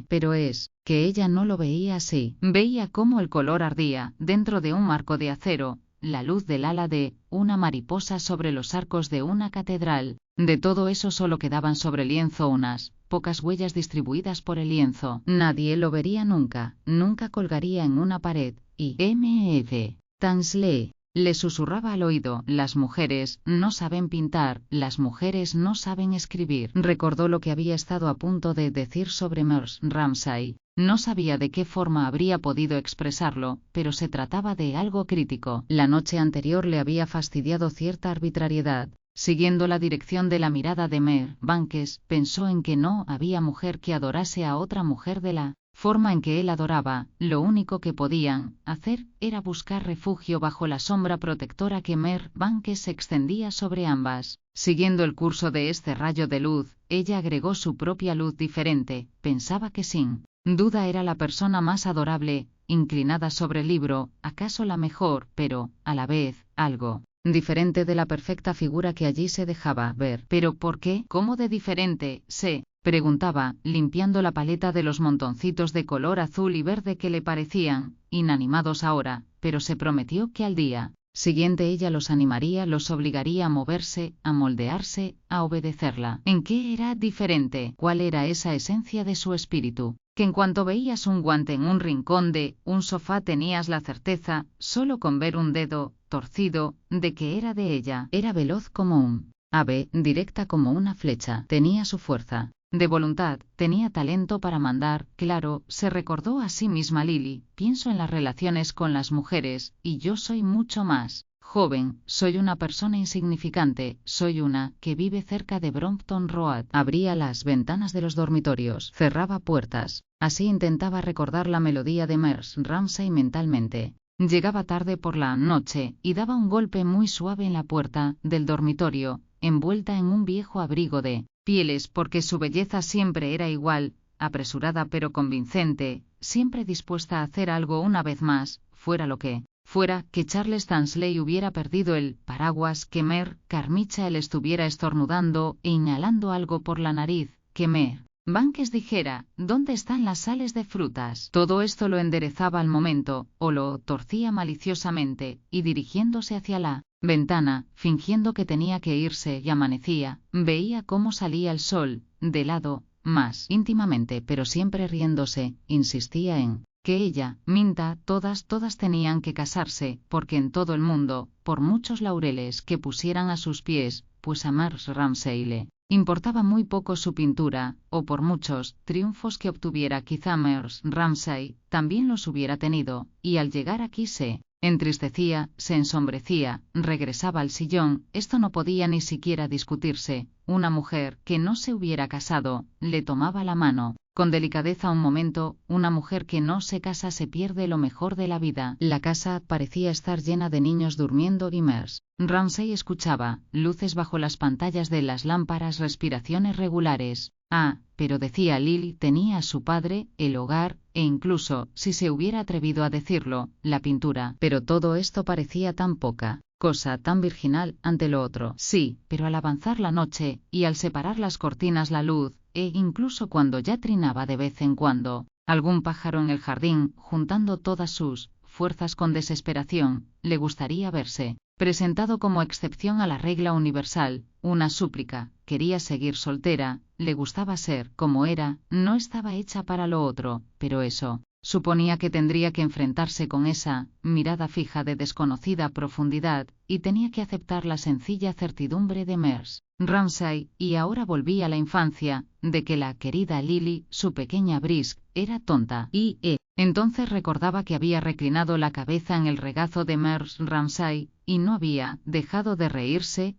Pero es que ella no lo veía así. Veía cómo el color ardía dentro de un marco de acero, la luz del ala de una mariposa sobre los arcos de una catedral. De todo eso solo quedaban sobre el lienzo unas pocas huellas distribuidas por el lienzo. Nadie lo vería nunca, nunca colgaría en una pared. Y M.F. Tansley le susurraba al oído: las mujeres no saben pintar, las mujeres no saben escribir. Recordó lo que había estado a punto de decir sobre Mers Ramsay. No sabía de qué forma habría podido expresarlo, pero se trataba de algo crítico. La noche anterior le había fastidiado cierta arbitrariedad. Siguiendo la dirección de la mirada de Marbanks, pensó en que no había mujer que adorase a otra mujer de la forma en que él adoraba. Lo único que podían hacer era buscar refugio bajo la sombra protectora que Marbanks extendía sobre ambas. Siguiendo el curso de este rayo de luz, ella agregó su propia luz diferente. Pensaba que sin duda era la persona más adorable, inclinada sobre el libro, acaso la mejor, pero, a la vez, algo diferente de la perfecta figura que allí se dejaba ver. ¿Pero por qué? ¿Cómo de diferente? Se preguntaba, limpiando la paleta de los montoncitos de color azul y verde que le parecían inanimados ahora, pero se prometió que al día siguiente ella los animaría, los obligaría a moverse, a moldearse, a obedecerla. ¿En qué era diferente? ¿Cuál era esa esencia de su espíritu? Que en cuanto veías un guante en un rincón de un sofá tenías la certeza, solo con ver un dedo torcido, de que era de ella. Era veloz como un ave, directa como una flecha. Tenía su fuerza de voluntad, tenía talento para mandar. Claro, se recordó a sí misma Lily: pienso en las relaciones con las mujeres, y yo soy mucho más joven, soy una persona insignificante, soy una que vive cerca de Brompton Road. Abría las ventanas de los dormitorios, cerraba puertas. Así intentaba recordar la melodía de Mers Ramsay mentalmente. Llegaba tarde por la noche y daba un golpe muy suave en la puerta del dormitorio, envuelta en un viejo abrigo de pieles porque su belleza siempre era igual, apresurada pero convincente, siempre dispuesta a hacer algo una vez más, fuera lo que fuera, que Charles Tansley hubiera perdido el paraguas, que Mer Carmichael estuviera estornudando e inhalando algo por la nariz, que Mer Banques dijera, ¿dónde están las sales de frutas? Todo esto lo enderezaba al momento, o lo torcía maliciosamente, y dirigiéndose hacia la ventana, fingiendo que tenía que irse y amanecía, veía cómo salía el sol, de lado, más íntimamente pero siempre riéndose, insistía en que ella, Minta, todas tenían que casarse, porque en todo el mundo, por muchos laureles que pusieran a sus pies, pues a Mrs. Ramsay le importaba muy poco su pintura, o por muchos triunfos que obtuviera quizá Mrs. Ramsay, también los hubiera tenido, y al llegar aquí se entristecía, se ensombrecía, regresaba al sillón, esto no podía ni siquiera discutirse, una mujer que no se hubiera casado, le tomaba la mano, con delicadeza un momento, una mujer que no se casa se pierde lo mejor de la vida. La casa parecía estar llena de niños durmiendo y Mrs. Ramsay escuchaba, luces bajo las pantallas de las lámparas, respiraciones regulares. Ah, pero decía Lily, tenía a su padre, el hogar, e incluso, si se hubiera atrevido a decirlo, la pintura. Pero todo esto parecía tan poca cosa, tan virginal, ante lo otro. Sí, pero al avanzar la noche, y al separar las cortinas la luz, e incluso cuando ya trinaba de vez en cuando algún pájaro en el jardín, juntando todas sus fuerzas con desesperación, le gustaría verse presentado como excepción a la regla universal, una súplica, quería seguir soltera, le gustaba ser como era, no estaba hecha para lo otro, pero eso suponía que tendría que enfrentarse con esa mirada fija de desconocida profundidad, y tenía que aceptar la sencilla certidumbre de Mrs. Ramsay, y ahora volví a la infancia, de que la querida Lily, su pequeña Brisk, era tonta, y entonces recordaba que había reclinado la cabeza en el regazo de Mrs. Ramsay, y no había dejado de reírse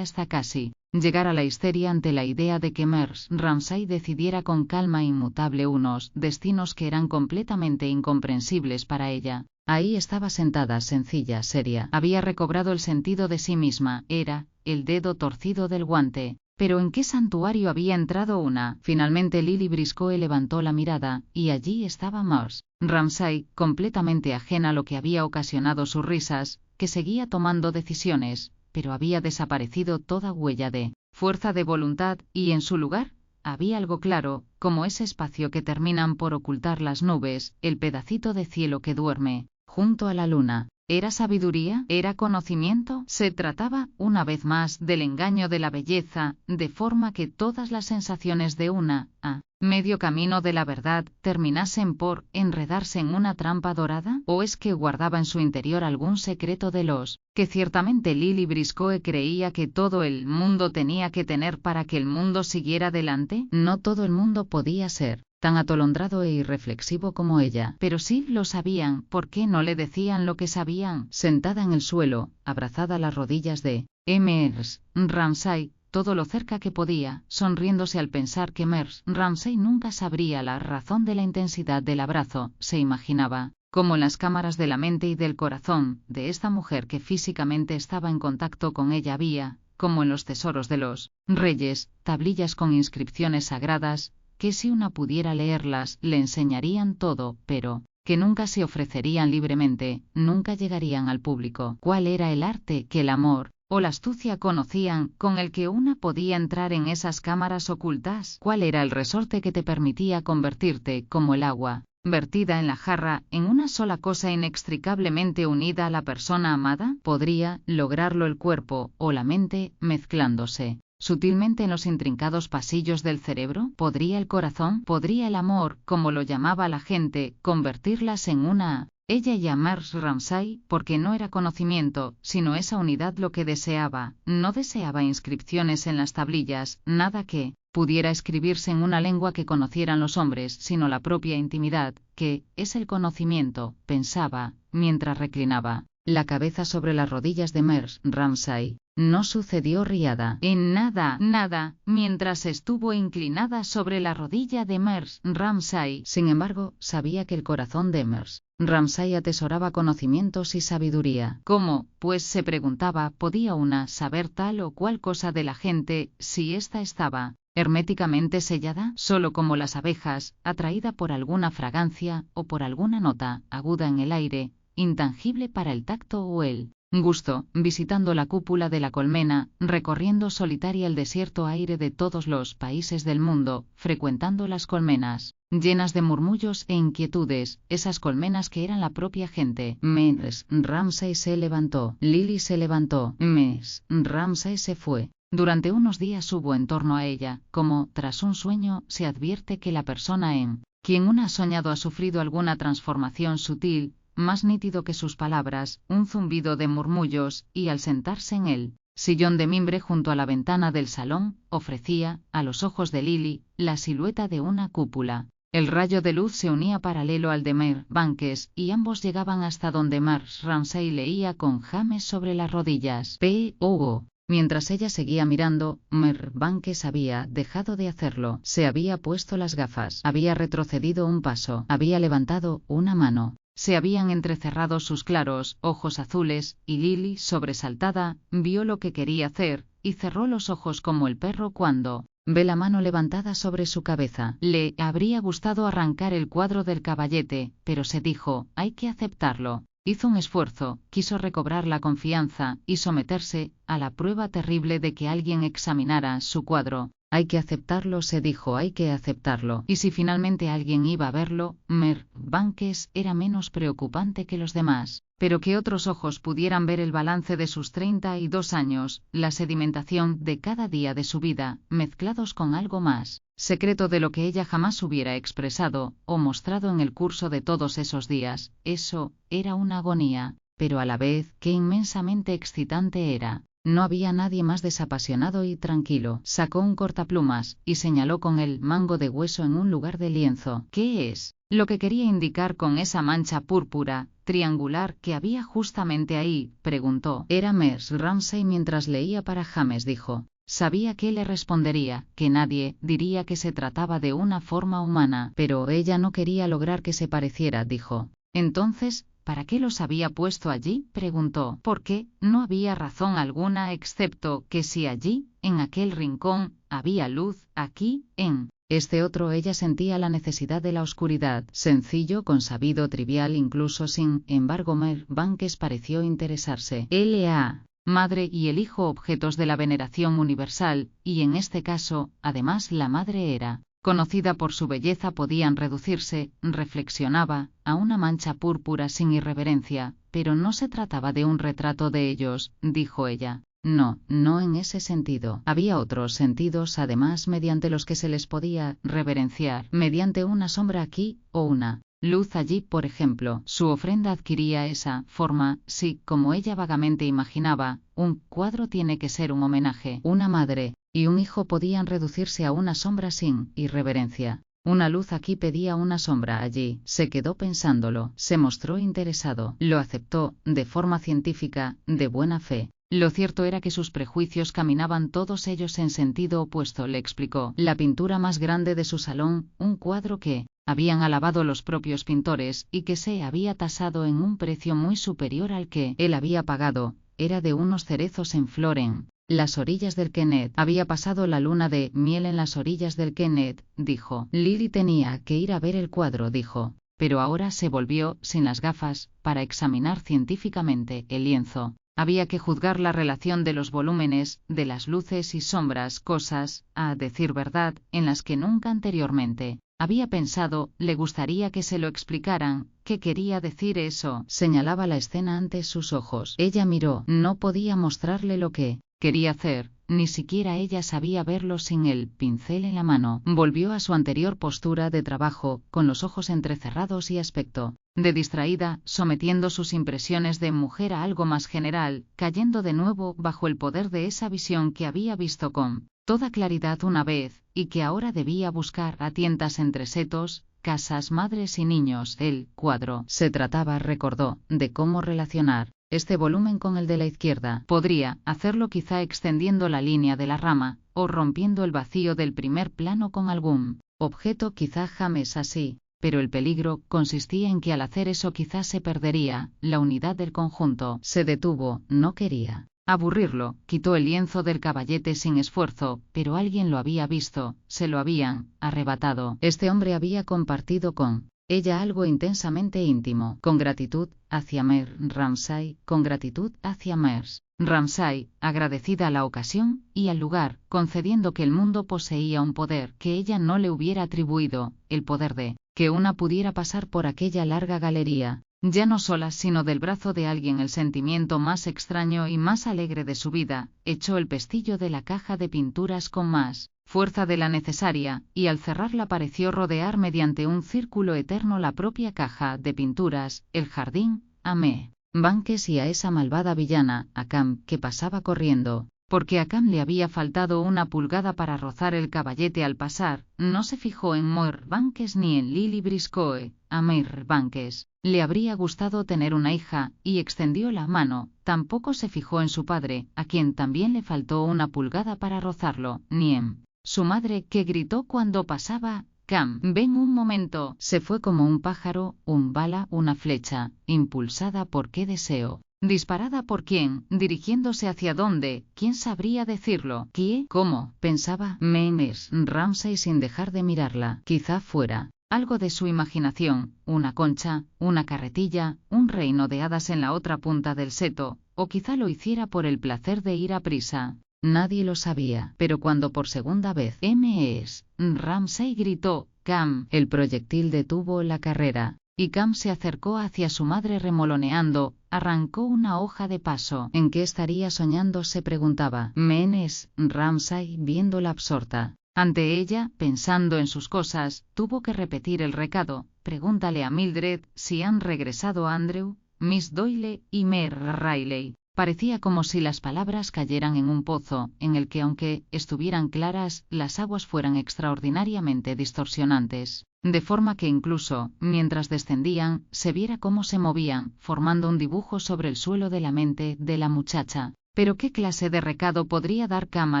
hasta casi llegar a la histeria ante la idea de que Mrs. Ramsay decidiera con calma inmutable unos destinos que eran completamente incomprensibles para ella. Ahí estaba sentada, sencilla, seria. Había recobrado el sentido de sí misma. Era el dedo torcido del guante. Pero ¿en qué santuario había entrado una? Finalmente Lily Briscoe levantó la mirada, y allí estaba Mrs. Ramsay, completamente ajena a lo que había ocasionado sus risas, que seguía tomando decisiones, pero había desaparecido toda huella de fuerza de voluntad, y en su lugar había algo claro, como ese espacio que terminan por ocultar las nubes, el pedacito de cielo que duerme junto a la luna. ¿Era sabiduría? ¿Era conocimiento? Se trataba, una vez más, del engaño de la belleza, de forma que todas las sensaciones de una, a medio camino de la verdad, terminasen por enredarse en una trampa dorada. ¿O es que guardaba en su interior algún secreto de los que ciertamente Lily Briscoe creía que todo el mundo tenía que tener para que el mundo siguiera adelante? No todo el mundo podía ser tan atolondrado e irreflexivo como ella. Pero sí lo sabían, ¿por qué no le decían lo que sabían? Sentada en el suelo, abrazada a las rodillas de Mrs. Ramsay, todo lo cerca que podía, sonriéndose al pensar que Mrs. Ramsay nunca sabría la razón de la intensidad del abrazo, se imaginaba, como en las cámaras de la mente y del corazón, de esta mujer que físicamente estaba en contacto con ella había, como en los tesoros de los reyes, tablillas con inscripciones sagradas, que si una pudiera leerlas, le enseñarían todo, pero que nunca se ofrecerían libremente, nunca llegarían al público. ¿Cuál era el arte que el amor o la astucia conocían, con el que una podía entrar en esas cámaras ocultas? ¿Cuál era el resorte que te permitía convertirte, como el agua vertida en la jarra, en una sola cosa inextricablemente unida a la persona amada? ¿Podría lograrlo el cuerpo o la mente, mezclándose sutilmente en los intrincados pasillos del cerebro? ¿Podría el corazón? ¿Podría el amor, como lo llamaba la gente, convertirlas en una? Ella y a Mrs. Ramsay, porque no era conocimiento, sino esa unidad lo que deseaba, no deseaba inscripciones en las tablillas, nada que pudiera escribirse en una lengua que conocieran los hombres, sino la propia intimidad, que es el conocimiento, pensaba, mientras reclinaba la cabeza sobre las rodillas de Mrs. Ramsay. No sucedió riada. En nada, mientras estuvo inclinada sobre la rodilla de Mrs. Ramsay. Sin embargo, sabía que el corazón de Mrs. Ramsay atesoraba conocimientos y sabiduría. ¿Cómo, pues, se preguntaba, podía una saber tal o cual cosa de la gente, si ésta estaba herméticamente sellada? Solo como las abejas, atraída por alguna fragancia o por alguna nota aguda en el aire, intangible para el tacto o el gusto, visitando la cúpula de la colmena, recorriendo solitaria el desierto aire de todos los países del mundo, frecuentando las colmenas, llenas de murmullos e inquietudes, esas colmenas que eran la propia gente. Mrs. Ramsay se levantó, Lily se levantó, Mrs. Ramsay se fue. Durante unos días hubo en torno a ella, como tras un sueño, se advierte que la persona en quien una ha soñado ha sufrido alguna transformación sutil, más nítido que sus palabras, un zumbido de murmullos, y al sentarse en el sillón de mimbre junto a la ventana del salón, ofrecía, a los ojos de Lily, la silueta de una cúpula. El rayo de luz se unía paralelo al de Mr. Banks, y ambos llegaban hasta donde Mrs. Ramsay leía con James sobre las rodillas. P.O. Mientras ella seguía mirando, Mr. Banks había dejado de hacerlo. Se había puesto las gafas, había retrocedido un paso, había levantado una mano. Se habían entrecerrado sus claros ojos azules, y Lily, sobresaltada, vio lo que quería hacer, y cerró los ojos como el perro cuando ve la mano levantada sobre su cabeza. Le habría gustado arrancar el cuadro del caballete, pero se dijo, hay que aceptarlo. Hizo un esfuerzo, quiso recobrar la confianza, y someterse a la prueba terrible de que alguien examinara su cuadro. Hay que aceptarlo, se dijo, hay que aceptarlo. Y si finalmente alguien iba a verlo, Mr. Banks era menos preocupante que los demás. Pero que otros ojos pudieran ver el balance de sus 32 años, la sedimentación de cada día de su vida, mezclados con algo más secreto de lo que ella jamás hubiera expresado o mostrado en el curso de todos esos días, eso era una agonía, pero a la vez, qué inmensamente excitante era. No había nadie más desapasionado y tranquilo. Sacó un cortaplumas y señaló con el mango de hueso en un lugar del lienzo. ¿Qué es lo que quería indicar con esa mancha púrpura, triangular, que había justamente ahí? Preguntó. Era Mrs. Ramsay mientras leía para James, dijo. Sabía que le respondería, que nadie diría que se trataba de una forma humana, pero ella no quería lograr que se pareciera, dijo. Entonces, ¿para qué los había puesto allí? Preguntó. Porque no había razón alguna excepto que si allí, en aquel rincón, había luz, aquí, en este otro, ella sentía la necesidad de la oscuridad. Sencillo, consabido, trivial, incluso sin embargo Mr. Banks pareció interesarse. La madre y el hijo objetos de la veneración universal, y en este caso, además la madre era conocida por su belleza, podían reducirse, reflexionaba, a una mancha púrpura sin irreverencia, pero no se trataba de un retrato de ellos, dijo ella. No, no en ese sentido. Había otros sentidos además mediante los que se les podía reverenciar, mediante una sombra aquí, o una luz allí, por ejemplo. Su ofrenda adquiría esa forma, si, como ella vagamente imaginaba, un cuadro tiene que ser un homenaje. Una madre y un hijo podían reducirse a una sombra sin irreverencia. Una luz aquí pedía una sombra allí. Se quedó pensándolo, se mostró interesado, lo aceptó, de forma científica, de buena fe. Lo cierto era que sus prejuicios caminaban todos ellos en sentido opuesto, le explicó. La pintura más grande de su salón, un cuadro que habían alabado los propios pintores y que se había tasado en un precio muy superior al que él había pagado, era de unos cerezos en flor en las orillas del Kennet. Había pasado la luna de miel en las orillas del Kennet, dijo. Lily tenía que ir a ver el cuadro, dijo. Pero ahora se volvió, sin las gafas, para examinar científicamente el lienzo. Había que juzgar la relación de los volúmenes, de las luces y sombras, cosas, a decir verdad, en las que nunca anteriormente había pensado. Le gustaría que se lo explicaran. ¿Qué quería decir eso? Señalaba la escena ante sus ojos. Ella miró. No podía mostrarle lo que quería hacer. Ni siquiera ella sabía verlo sin el pincel en la mano. Volvió a su anterior postura de trabajo, con los ojos entrecerrados y aspecto de distraída, sometiendo sus impresiones de mujer a algo más general, cayendo de nuevo bajo el poder de esa visión que había visto con toda claridad una vez, y que ahora debía buscar a tientas entre setos, casas, madres y niños. El cuadro se trataba, recordó, de cómo relacionar este volumen con el de la izquierda. Podría hacerlo quizá extendiendo la línea de la rama, o rompiendo el vacío del primer plano con algún objeto, quizá James así. Pero el peligro consistía en que al hacer eso quizá se perdería la unidad del conjunto. Se detuvo, no quería aburrirlo, quitó el lienzo del caballete sin esfuerzo, pero alguien lo había visto, se lo habían arrebatado. Este hombre había compartido con ella algo intensamente íntimo, con gratitud hacia Mer Ramsay, con gratitud hacia Mers Ramsay, agradecida a la ocasión y al lugar, concediendo que el mundo poseía un poder que ella no le hubiera atribuido, el poder de que una pudiera pasar por aquella larga galería, ya no sola sino del brazo de alguien. El sentimiento más extraño y más alegre de su vida, echó el pestillo de la caja de pinturas con más fuerza de la necesaria, y al cerrarla pareció rodear mediante un círculo eterno la propia caja de pinturas, el jardín, a May Banks y a esa malvada villana, a Cam, que pasaba corriendo. Porque a Cam le había faltado una pulgada para rozar el caballete al pasar, no se fijó en Moir Banks ni en Lily Briscoe. A Moir Banks le habría gustado tener una hija, y extendió la mano. Tampoco se fijó en su padre, a quien también le faltó una pulgada para rozarlo, ni en su madre, que gritó cuando pasaba. Cam, ven un momento. Se fue como un pájaro, un bala, una flecha, impulsada por qué deseo. ¿Disparada por quién? ¿Dirigiéndose hacia dónde? ¿Quién sabría decirlo? ¿Qué? ¿Cómo? Pensaba Mers Ramsay sin dejar de mirarla. Quizá fuera algo de su imaginación, una concha, una carretilla, un reino de hadas en la otra punta del seto, o quizá lo hiciera por el placer de ir a prisa. Nadie lo sabía, pero cuando por segunda vez Mrs. Ramsay gritó, Cam, el proyectil detuvo la carrera, y Cam se acercó hacia su madre remoloneando, arrancó una hoja de paso. ¿En qué estaría soñando?, se preguntaba Mrs. Ramsay, viéndola absorta. Ante ella, pensando en sus cosas, tuvo que repetir el recado, pregúntale a Mildred si han regresado Andrew, Miss Doyle y Mer Riley. Parecía como si las palabras cayeran en un pozo, en el que aunque estuvieran claras, las aguas fueran extraordinariamente distorsionantes, de forma que incluso, mientras descendían, se viera cómo se movían, formando un dibujo sobre el suelo de la mente de la muchacha. ¿Pero qué clase de recado podría dar Cam a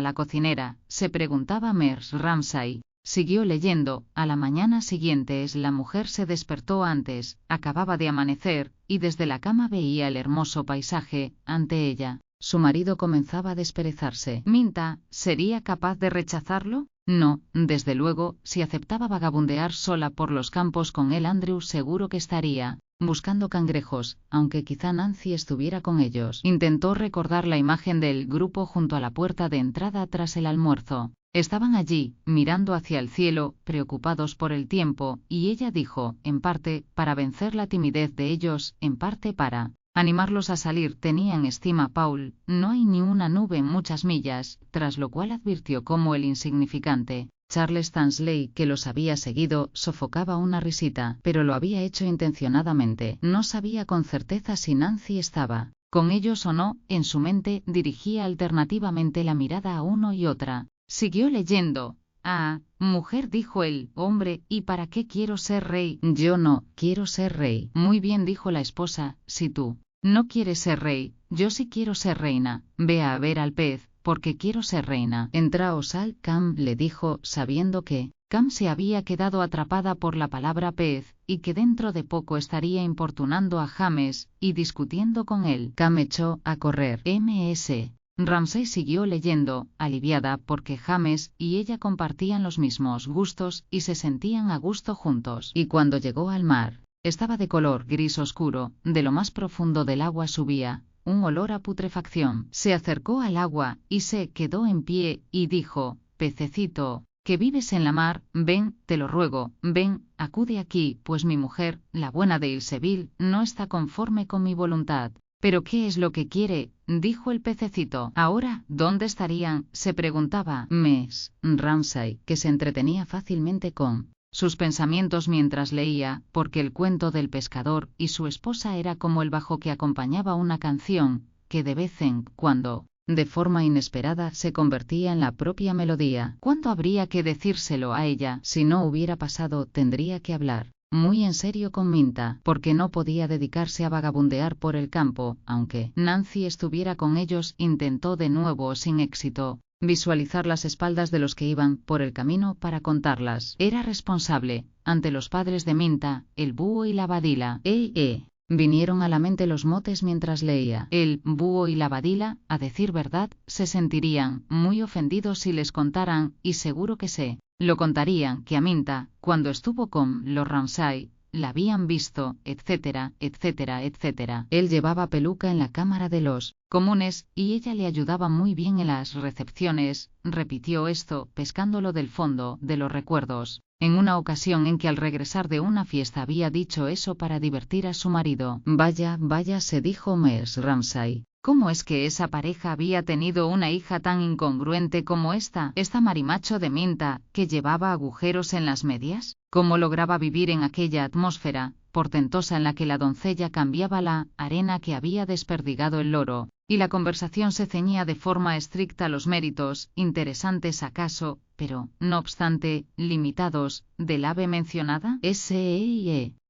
la cocinera?, se preguntaba Mrs. Ramsay. Siguió leyendo. A la mañana siguiente la mujer se despertó antes, acababa de amanecer, y desde la cama veía el hermoso paisaje ante ella. Su marido comenzaba a desperezarse. ¿Minta sería capaz de rechazarlo? No, desde luego. Si aceptaba vagabundear sola por los campos con él, Andrew seguro que estaría buscando cangrejos, aunque quizá Nancy estuviera con ellos. Intentó recordar la imagen del grupo junto a la puerta de entrada tras el almuerzo. Estaban allí, mirando hacia el cielo, preocupados por el tiempo, y ella dijo, en parte, para vencer la timidez de ellos, en parte para animarlos a salir. Tenía en estima a Paul, no hay ni una nube en muchas millas, tras lo cual advirtió cómo el insignificante Charles Tansley, que los había seguido, sofocaba una risita, pero lo había hecho intencionadamente. No sabía con certeza si Nancy estaba con ellos o no. En su mente dirigía alternativamente la mirada a uno y otra. Siguió leyendo. Ah, mujer, dijo el hombre, ¿y para qué quiero ser rey? Yo no quiero ser rey. Muy bien, dijo la esposa, si tú no quieres ser rey, yo sí quiero ser reina. Ve a ver al pez, porque quiero ser reina. Entraos al Cam, le dijo, sabiendo que Cam se había quedado atrapada por la palabra pez, y que dentro de poco estaría importunando a James, y discutiendo con él. Cam echó a correr. Ms. Ramsay siguió leyendo, aliviada porque James y ella compartían los mismos gustos y se sentían a gusto juntos. Y cuando llegó al mar, estaba de color gris oscuro, de lo más profundo del agua subía un olor a putrefacción. Se acercó al agua y se quedó en pie y dijo, pececito, que vives en la mar, ven, te lo ruego, ven, acude aquí, pues mi mujer, la buena de Ilseville, no está conforme con mi voluntad. ¿Pero qué es lo que quiere?, dijo el pececito. Ahora, ¿dónde estarían?, se preguntaba Mrs. Ramsay, que se entretenía fácilmente con sus pensamientos mientras leía, porque el cuento del pescador y su esposa era como el bajo que acompañaba una canción, que de vez en cuando, de forma inesperada, se convertía en la propia melodía. ¿Cuánto habría que decírselo a ella? Si no hubiera pasado, tendría que hablar muy en serio con Minta, porque no podía dedicarse a vagabundear por el campo, aunque Nancy estuviera con ellos. Intentó de nuevo sin éxito visualizar las espaldas de los que iban por el camino para contarlas. Era responsable, ante los padres de Minta, el búho y la badila. Vinieron a la mente los motes mientras leía. El búho y la badila, a decir verdad, se sentirían muy ofendidos si les contaran, y seguro que lo contarían, que a Minta, cuando estuvo con los Ramsay, la habían visto, etcétera, etcétera, etcétera. Él llevaba peluca en la Cámara de los Comunes, y ella le ayudaba muy bien en las recepciones. Repitió esto, pescándolo del fondo de los recuerdos, en una ocasión en que al regresar de una fiesta había dicho eso para divertir a su marido. Vaya, se dijo Mrs. Ramsay. ¿Cómo es que esa pareja había tenido una hija tan incongruente como esta marimacho de Minta, que llevaba agujeros en las medias? ¿Cómo lograba vivir en aquella atmósfera portentosa en la que la doncella cambiaba la arena que había desperdigado el loro, y la conversación se ceñía de forma estricta a los méritos, interesantes acaso, pero, no obstante, limitados, del ave mencionada?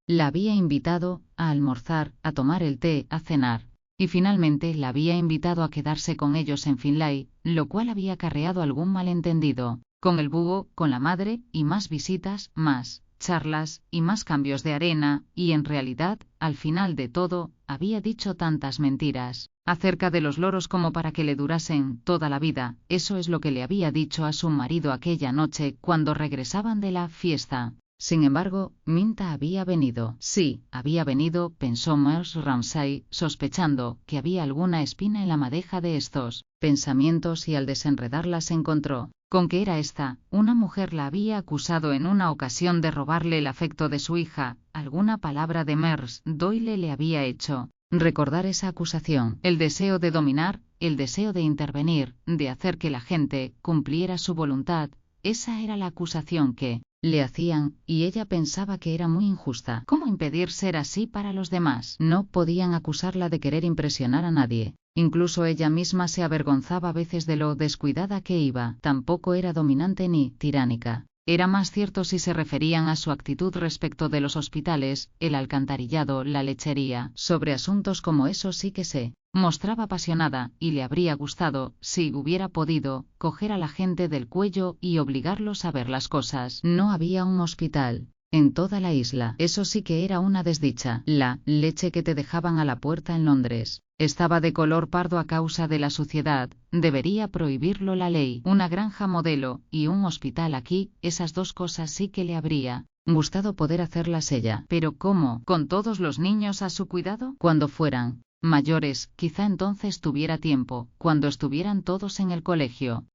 La había invitado a almorzar, a tomar el té, a cenar. Y finalmente la había invitado a quedarse con ellos en Finlay, lo cual había acarreado algún malentendido con el búho, con la madre, y más visitas, más charlas, y más cambios de arena, y en realidad, al final de todo, había dicho tantas mentiras acerca de los loros como para que le durasen toda la vida. Eso es lo que le había dicho a su marido aquella noche cuando regresaban de la fiesta. Sin embargo, Minta había venido. Sí, había venido, pensó Mrs. Ramsay, sospechando que había alguna espina en la madeja de estos pensamientos, y al desenredarlas encontró con que era esta. Una mujer la había acusado en una ocasión de robarle el afecto de su hija. Alguna palabra de Mrs. Doyle le había hecho recordar esa acusación. El deseo de dominar, el deseo de intervenir, de hacer que la gente cumpliera su voluntad. Esa era la acusación que le hacían, y ella pensaba que era muy injusta. ¿Cómo impedir ser así para los demás? No podían acusarla de querer impresionar a nadie. Incluso ella misma se avergonzaba a veces de lo descuidada que iba. Tampoco era dominante ni tiránica. Era más cierto si se referían a su actitud respecto de los hospitales, el alcantarillado, la lechería. Sobre asuntos como esos sí que se mostraba apasionada, y le habría gustado, si hubiera podido, coger a la gente del cuello y obligarlos a ver las cosas. No había un hospital en toda la isla. Eso sí que era una desdicha. La leche que te dejaban a la puerta en Londres estaba de color pardo a causa de la suciedad. Debería prohibirlo la ley. Una granja modelo y un hospital aquí, esas dos cosas sí que le habría gustado poder hacerlas ella. Pero ¿cómo? ¿Con todos los niños a su cuidado? Cuando fueran mayores, quizá entonces tuviera tiempo, cuando estuvieran todos en el colegio.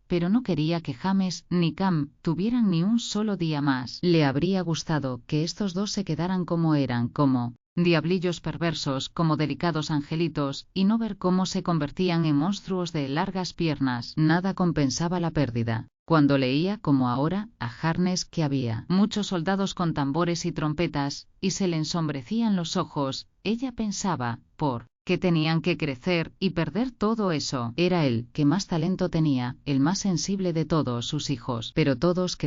Pero no quería que James ni Cam tuvieran ni un solo día más. Le habría gustado que estos dos se quedaran como eran, como diablillos perversos, como delicados angelitos, y no ver cómo se convertían en monstruos de largas piernas. Nada compensaba la pérdida. Cuando leía, como ahora, a Harness, que había muchos soldados con tambores y trompetas, y se le ensombrecían los ojos, ella pensaba, que tenían que crecer y perder todo eso. Era él que más talento tenía, el más sensible de todos sus hijos, pero todos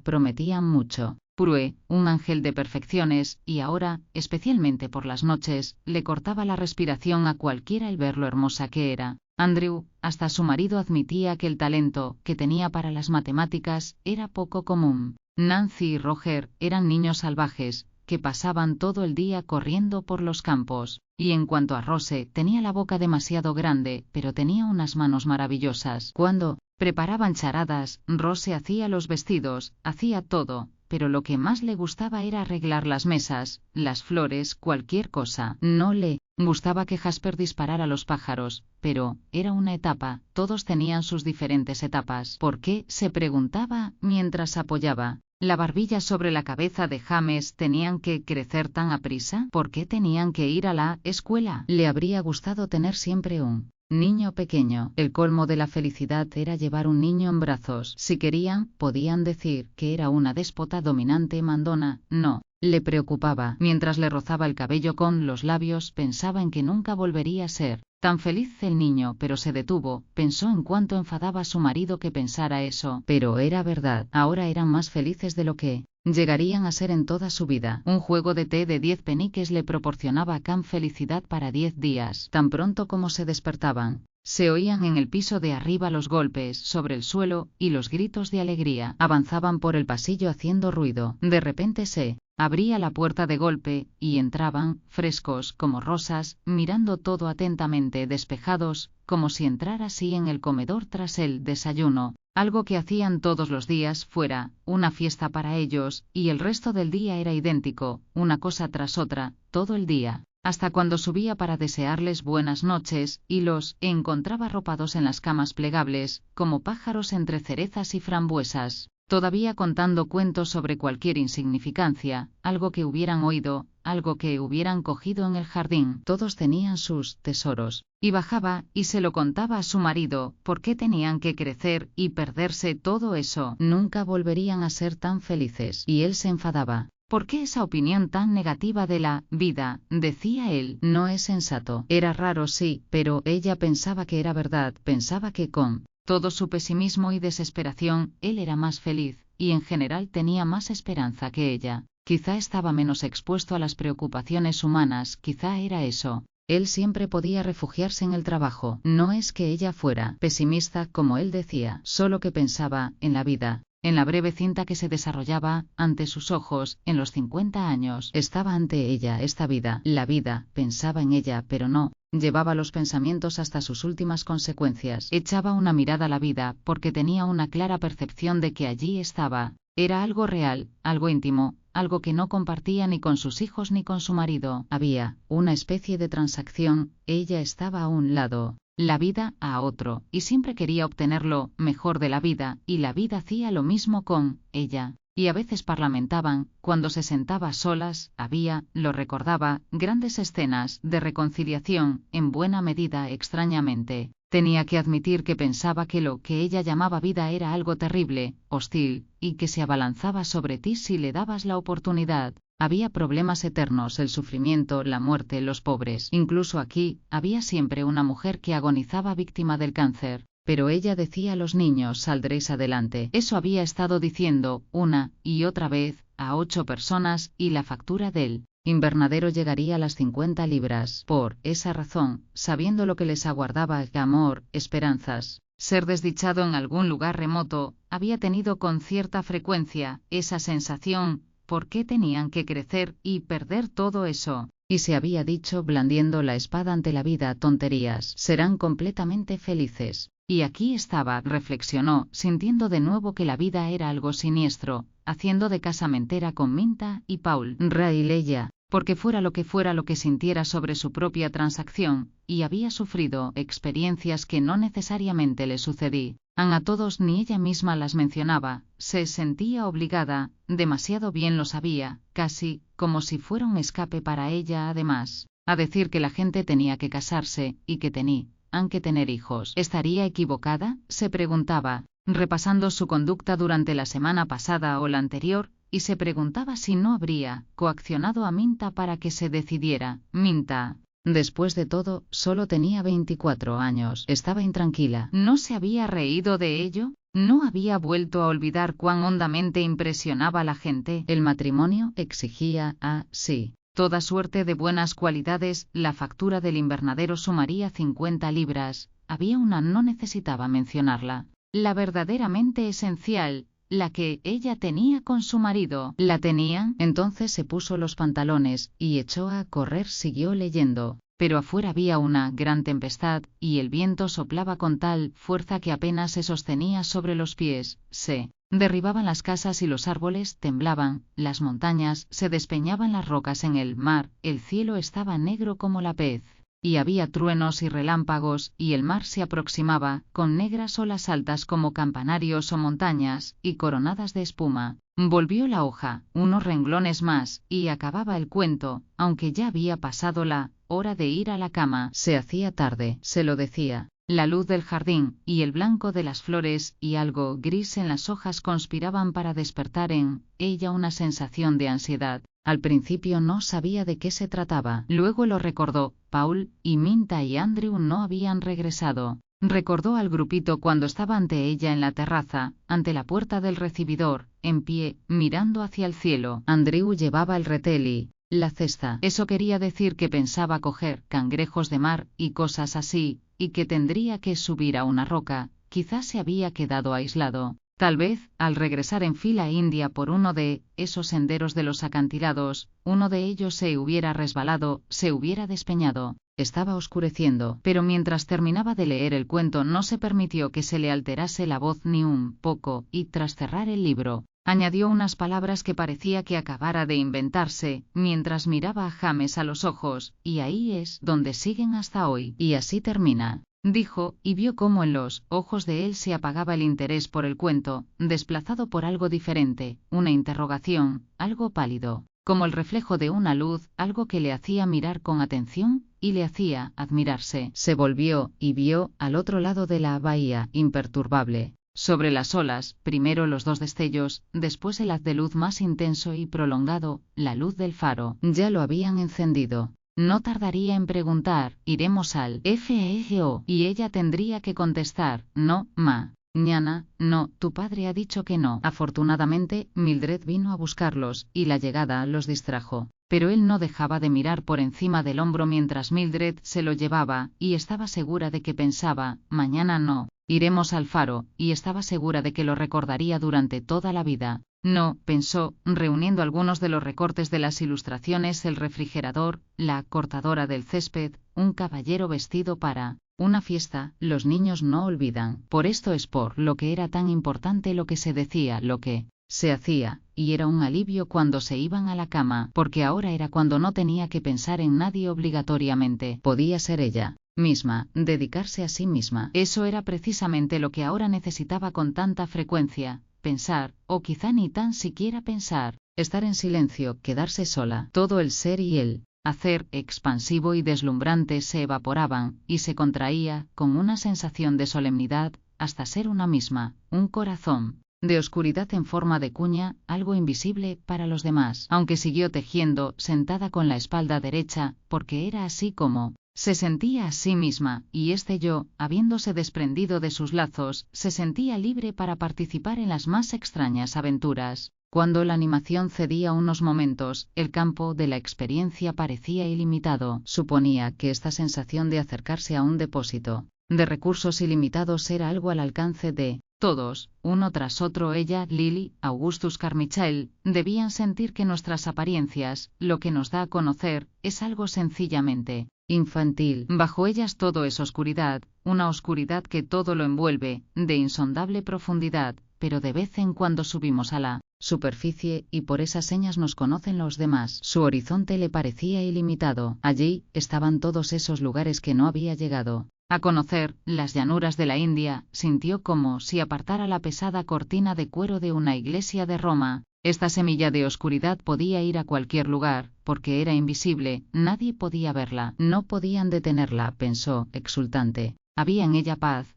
prometían mucho. Prue, un ángel de perfecciones, y ahora, especialmente por las noches, le cortaba la respiración a cualquiera el ver lo hermosa que era. Andrew, hasta su marido, admitía que el talento que tenía para las matemáticas era poco común. Nancy y Roger eran niños salvajes, que pasaban todo el día corriendo por los campos. Y en cuanto a Rose, tenía la boca demasiado grande, pero tenía unas manos maravillosas. Cuando preparaban charadas, Rose hacía los vestidos, hacía todo, pero lo que más le gustaba era arreglar las mesas, las flores, cualquier cosa. No le gustaba que Jasper disparara a los pájaros, pero era una etapa, todos tenían sus diferentes etapas. ¿Por qué?, se preguntaba mientras apoyaba la barbilla sobre la cabeza de James. ¿Tenían que crecer tan aprisa? ¿Por qué tenían que ir a la escuela? Le habría gustado tener siempre un niño pequeño. El colmo de la felicidad era llevar un niño en brazos. Si querían, podían decir que era una déspota dominante mandona. No le preocupaba. Mientras le rozaba el cabello con los labios, pensaba en que nunca volvería a ser Tan feliz el niño, pero se detuvo, pensó en cuánto enfadaba a su marido que pensara eso, pero era verdad, ahora eran más felices de lo que llegarían a ser en toda su vida. Un juego de té de 10 peniques le proporcionaba a Cam felicidad para 10 días. Tan pronto como se despertaban, se oían en el piso de arriba los golpes sobre el suelo y los gritos de alegría. Avanzaban por el pasillo haciendo ruido. De repente se abría la puerta de golpe, y entraban, frescos como rosas, mirando todo atentamente, despejados, como si entrara así en el comedor tras el desayuno, algo que hacían todos los días fuera, una fiesta para ellos, y el resto del día era idéntico, una cosa tras otra, todo el día, hasta cuando subía para desearles buenas noches, y los encontraba arropados en las camas plegables, como pájaros entre cerezas y frambuesas, todavía contando cuentos sobre cualquier insignificancia, algo que hubieran oído, algo que hubieran cogido en el jardín. Todos tenían sus tesoros, y bajaba y se lo contaba a su marido. ¿Por qué tenían que crecer y perderse todo eso? Nunca volverían a ser tan felices. Y él se enfadaba. ¿Por qué esa opinión tan negativa de la vida? Decía él. No es sensato. Era raro, sí, pero ella pensaba que era verdad, pensaba que con todo su pesimismo y desesperación, él era más feliz, y en general tenía más esperanza que ella. Quizá estaba menos expuesto a las preocupaciones humanas, quizá era eso. Él siempre podía refugiarse en el trabajo. No es que ella fuera pesimista, como él decía, solo que pensaba en la vida, en la breve cinta que se desarrollaba ante sus ojos, en los 50 años. Estaba ante ella esta vida, la vida, pensaba en ella, pero no llevaba los pensamientos hasta sus últimas consecuencias. Echaba una mirada a la vida, porque tenía una clara percepción de que allí estaba. Era algo real, algo íntimo, algo que no compartía ni con sus hijos ni con su marido. Había una especie de transacción, ella estaba a un lado, la vida a otro, y siempre quería obtener lo mejor de la vida, y la vida hacía lo mismo con ella. Y a veces parlamentaban, cuando se sentaba a solas, había, lo recordaba, grandes escenas de reconciliación, en buena medida extrañamente. Tenía que admitir que pensaba que lo que ella llamaba vida era algo terrible, hostil, y que se abalanzaba sobre ti si le dabas la oportunidad. Había problemas eternos, el sufrimiento, la muerte, los pobres. Incluso aquí, había siempre una mujer que agonizaba víctima del cáncer. Pero ella decía a los niños, saldréis adelante. Eso había estado diciendo, una y otra vez, a 8 personas, y la factura del invernadero llegaría a las 50 libras. Por esa razón, sabiendo lo que les aguardaba, amor, esperanzas, ser desdichado en algún lugar remoto, había tenido con cierta frecuencia esa sensación, ¿por qué tenían que crecer y perder todo eso? Y se había dicho, blandiendo la espada ante la vida, tonterías, serán completamente felices. Y aquí estaba, reflexionó, sintiendo de nuevo que la vida era algo siniestro, haciendo de casamentera con Minta y Paul Leia, porque fuera lo que sintiera sobre su propia transacción, y había sufrido experiencias que no necesariamente le sucedían a todos ni ella misma las mencionaba, se sentía obligada, demasiado bien lo sabía, casi como si fuera un escape para ella además, a decir que la gente tenía que casarse, y que tenían que tener hijos. ¿Estaría equivocada?, se preguntaba, repasando su conducta durante la semana pasada o la anterior, y se preguntaba si no habría coaccionado a Minta para que se decidiera. Minta, después de todo, solo tenía 24 años. Estaba intranquila. ¿No se había reído de ello? ¿No había vuelto a olvidar cuán hondamente impresionaba a la gente? El matrimonio exigía, sí, toda suerte de buenas cualidades. La factura del invernadero sumaría 50 libras. Había una, no necesitaba mencionarla, la verdaderamente esencial, la que ella tenía con su marido. ¿La tenía? Entonces se puso los pantalones y echó a correr. Siguió leyendo, pero afuera había una gran tempestad, y el viento soplaba con tal fuerza que apenas se sostenía sobre los pies. Se derribaban las casas y los árboles temblaban, las montañas se despeñaban, las rocas en el mar, el cielo estaba negro como la pez, y había truenos y relámpagos, y el mar se aproximaba, con negras olas altas como campanarios o montañas, y coronadas de espuma. Volvió la hoja, unos renglones más, y acababa el cuento, aunque ya había pasado la hora de ir a la cama. Se hacía tarde, se lo decía. La luz del jardín, y el blanco de las flores, y algo gris en las hojas conspiraban para despertar en ella una sensación de ansiedad. Al principio no sabía de qué se trataba. Luego lo recordó. Paul, y Minta y Andrew no habían regresado. Recordó al grupito cuando estaba ante ella en la terraza, ante la puerta del recibidor, en pie, mirando hacia el cielo. Andrew llevaba el reteli, la cesta. Eso quería decir que pensaba coger cangrejos de mar y cosas así, y que tendría que subir a una roca. Quizás se había quedado aislado. Tal vez, al regresar en fila india por uno de esos senderos de los acantilados, uno de ellos se hubiera resbalado, se hubiera despeñado. Estaba oscureciendo, pero mientras terminaba de leer el cuento no se permitió que se le alterase la voz ni un poco, y tras cerrar el libro, añadió unas palabras que parecía que acabara de inventarse, mientras miraba a James a los ojos, y ahí es donde siguen hasta hoy. Y así termina, dijo, y vio cómo en los ojos de él se apagaba el interés por el cuento, desplazado por algo diferente, una interrogación, algo pálido, como el reflejo de una luz, algo que le hacía mirar con atención, y le hacía admirarse. Se volvió, y vio, al otro lado de la bahía, imperturbable, sobre las olas, primero los dos destellos, después el haz de luz más intenso y prolongado, la luz del faro. Ya lo habían encendido. No tardaría en preguntar, iremos al FEGO, y ella tendría que contestar, no, mañana, no, tu padre ha dicho que no. Afortunadamente, Mildred vino a buscarlos, y la llegada los distrajo. Pero él no dejaba de mirar por encima del hombro mientras Mildred se lo llevaba, y estaba segura de que pensaba, mañana no, iremos al faro, y estaba segura de que lo recordaría durante toda la vida. No, pensó, reuniendo algunos de los recortes de las ilustraciones, el refrigerador, la cortadora del césped, un caballero vestido para una fiesta. Los niños no olvidan. Por esto es por lo que era tan importante lo que se decía, lo que se hacía, y era un alivio cuando se iban a la cama, porque ahora era cuando no tenía que pensar en nadie obligatoriamente. Podía ser ella misma, dedicarse a sí misma. Eso era precisamente lo que ahora necesitaba con tanta frecuencia. Pensar, o quizá ni tan siquiera pensar, estar en silencio, quedarse sola. Todo el ser y el hacer expansivo y deslumbrante se evaporaban, y se contraía, con una sensación de solemnidad, hasta ser una misma, un corazón de oscuridad en forma de cuña, algo invisible para los demás. Aunque siguió tejiendo, sentada con la espalda derecha, porque era así como se sentía a sí misma, y yo, habiéndose desprendido de sus lazos, se sentía libre para participar en las más extrañas aventuras. Cuando la animación cedía unos momentos, el campo de la experiencia parecía ilimitado. Suponía que esta sensación de acercarse a un depósito de recursos ilimitados era algo al alcance de todos, uno tras otro. Ella, Lily, Augustus Carmichael, debían sentir que nuestras apariencias, lo que nos da a conocer, es algo sencillamente infantil. Bajo ellas todo es oscuridad, una oscuridad que todo lo envuelve, de insondable profundidad, pero de vez en cuando subimos a la superficie, y por esas señas nos conocen los demás. Su horizonte le parecía ilimitado. Allí estaban todos esos lugares que no había llegado a conocer. Las llanuras de la India. Sintió como si apartara la pesada cortina de cuero de una iglesia de Roma. Esta semilla de oscuridad podía ir a cualquier lugar, porque era invisible, nadie podía verla. No podían detenerla, pensó, exultante. Había en ella paz,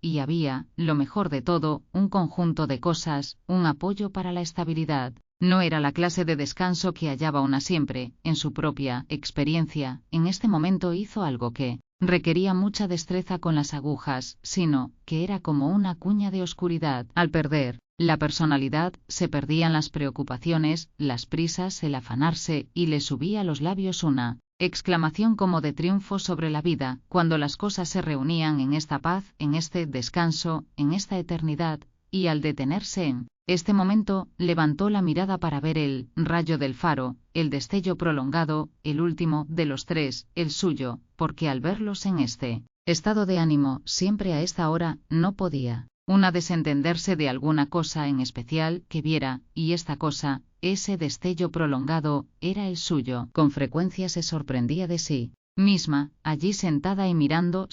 y había, lo mejor de todo, un conjunto de cosas, un apoyo para la estabilidad. No era la clase de descanso que hallaba una siempre, en su propia experiencia. En este momento hizo algo que requería mucha destreza con las agujas, sino que era como una cuña de oscuridad. Al perder la personalidad, se perdían las preocupaciones, las prisas, el afanarse, y le subía a los labios una exclamación como de triunfo sobre la vida, cuando las cosas se reunían en esta paz, en este descanso, en esta eternidad, y al detenerse en este momento, levantó la mirada para ver el rayo del faro, el destello prolongado, el último de los tres, el suyo, porque al verlos en este estado de ánimo, siempre a esta hora, no podía una desentenderse de alguna cosa en especial que viera, y esta cosa, ese destello prolongado, era el suyo. Con frecuencia se sorprendía de sí misma, allí sentada y mirando,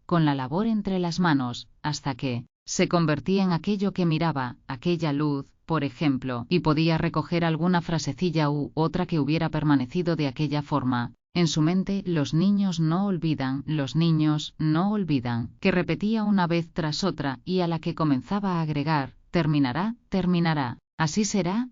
con la labor entre las manos, hasta que se convertía en aquello que miraba, aquella luz, por ejemplo, y podía recoger alguna frasecilla u otra que hubiera permanecido de aquella forma. En su mente, los niños no olvidan, que repetía una vez tras otra, y a la que comenzaba a agregar, terminará, así será,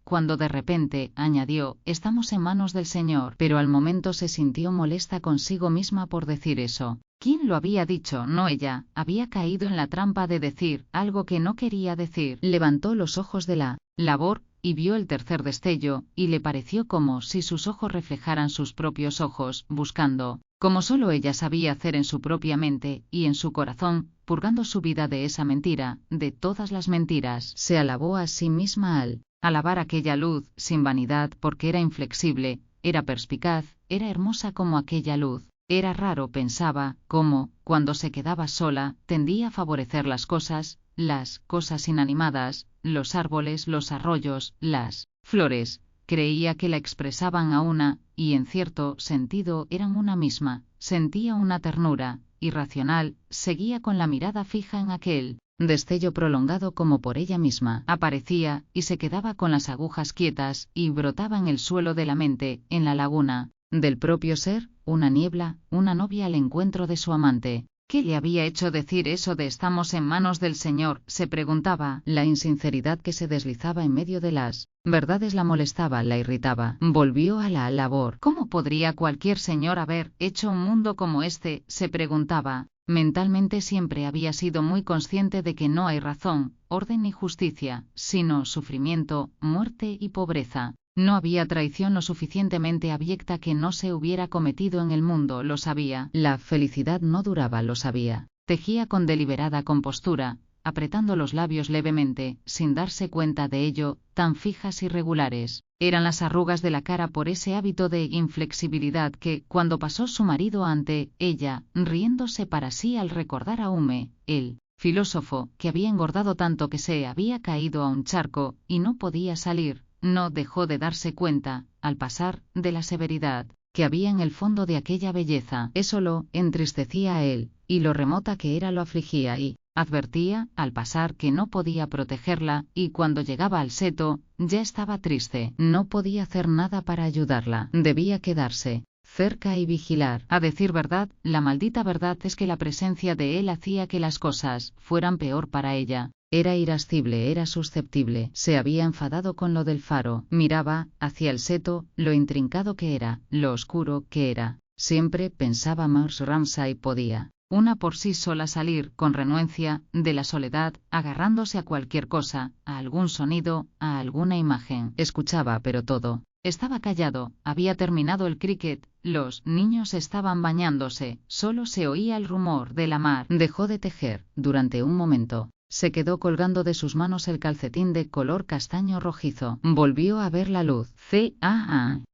cuando de repente, añadió, estamos en manos del Señor, pero al momento se sintió molesta consigo misma por decir eso. ¿Quién lo había dicho? No ella. Había caído en la trampa de decir algo que no quería decir. Levantó los ojos de la labor y vio el tercer destello, y le pareció como si sus ojos reflejaran sus propios ojos, buscando, como solo ella sabía hacer en su propia mente y en su corazón, purgando su vida de esa mentira, de todas las mentiras. Se alabó a sí misma al alabar aquella luz, sin vanidad, porque era inflexible, era perspicaz, era hermosa como aquella luz. Era raro, pensaba, cómo, cuando se quedaba sola, tendía a favorecer las cosas inanimadas, los árboles, los arroyos, las flores. Creía que la expresaban a una, y en cierto sentido eran una misma. Sentía una ternura irracional, seguía con la mirada fija en aquel destello prolongado como por ella misma. Aparecía, y se quedaba con las agujas quietas, y brotaba en el suelo de la mente, en la laguna del propio ser, una niebla, una novia al encuentro de su amante. ¿Qué le había hecho decir eso de estamos en manos del Señor?, se preguntaba. La insinceridad que se deslizaba en medio de las verdades la molestaba, la irritaba. Volvió a la labor. ¿Cómo podría cualquier señor haber hecho un mundo como este?, se preguntaba. Mentalmente siempre había sido muy consciente de que no hay razón, orden ni justicia, sino sufrimiento, muerte y pobreza. No había traición lo suficientemente abyecta que no se hubiera cometido en el mundo, lo sabía. La felicidad no duraba, lo sabía. Tejía con deliberada compostura, apretando los labios levemente, sin darse cuenta de ello, tan fijas y regulares. Eran las arrugas de la cara por ese hábito de inflexibilidad que, cuando pasó su marido ante ella, riéndose para sí al recordar a Hume, el filósofo, que había engordado tanto que se había caído a un charco, y no podía salir, no dejó de darse cuenta, al pasar, de la severidad que había en el fondo de aquella belleza. Eso lo entristecía a él, y lo remota que era lo afligía, y advertía, al pasar, que no podía protegerla, y cuando llegaba al seto, ya estaba triste. No podía hacer nada para ayudarla. Debía quedarse cerca y vigilar. A decir verdad, la maldita verdad es que la presencia de él hacía que las cosas fueran peor para ella. Era irascible, era susceptible, se había enfadado con lo del faro, miraba hacia el seto, lo intrincado que era, lo oscuro que era. Siempre, pensaba Mrs. Ramsay, podía una por sí sola salir, con renuencia, de la soledad, agarrándose a cualquier cosa, a algún sonido, a alguna imagen. Escuchaba, pero todo estaba callado. Había terminado el cricket, los niños estaban bañándose, solo se oía el rumor de la mar. Dejó de tejer, durante un momento. Se quedó colgando de sus manos el calcetín de color castaño rojizo. Volvió a ver la luz.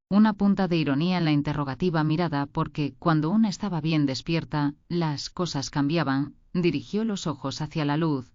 Una punta de ironía en la interrogativa mirada, porque, cuando una estaba bien despierta, las cosas cambiaban. Dirigió los ojos hacia la luz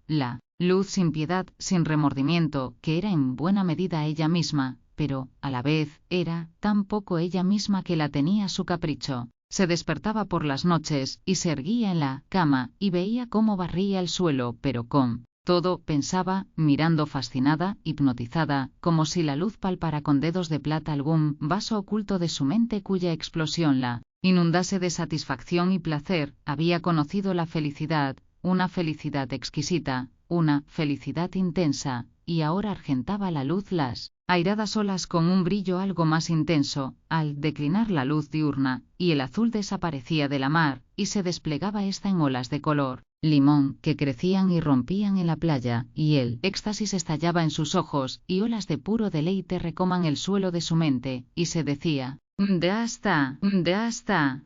sin piedad, sin remordimiento, que era en buena medida ella misma, pero, a la vez, era tan poco ella misma que la tenía a su capricho. Se despertaba por las noches, y se erguía en la cama, y veía cómo barría el suelo, pero con todo, pensaba, mirando fascinada, hipnotizada, como si la luz palpara con dedos de plata algún vaso oculto de su mente cuya explosión la inundase de satisfacción y placer. Había conocido la felicidad, una felicidad exquisita, una felicidad intensa, y ahora argentaba la luz las airadas olas con un brillo algo más intenso. Al declinar la luz diurna, y el azul desaparecía de la mar, y se desplegaba esta en olas de color limón, que crecían y rompían en la playa, y el éxtasis estallaba en sus ojos, y olas de puro deleite recoman el suelo de su mente, y se decía, ya está,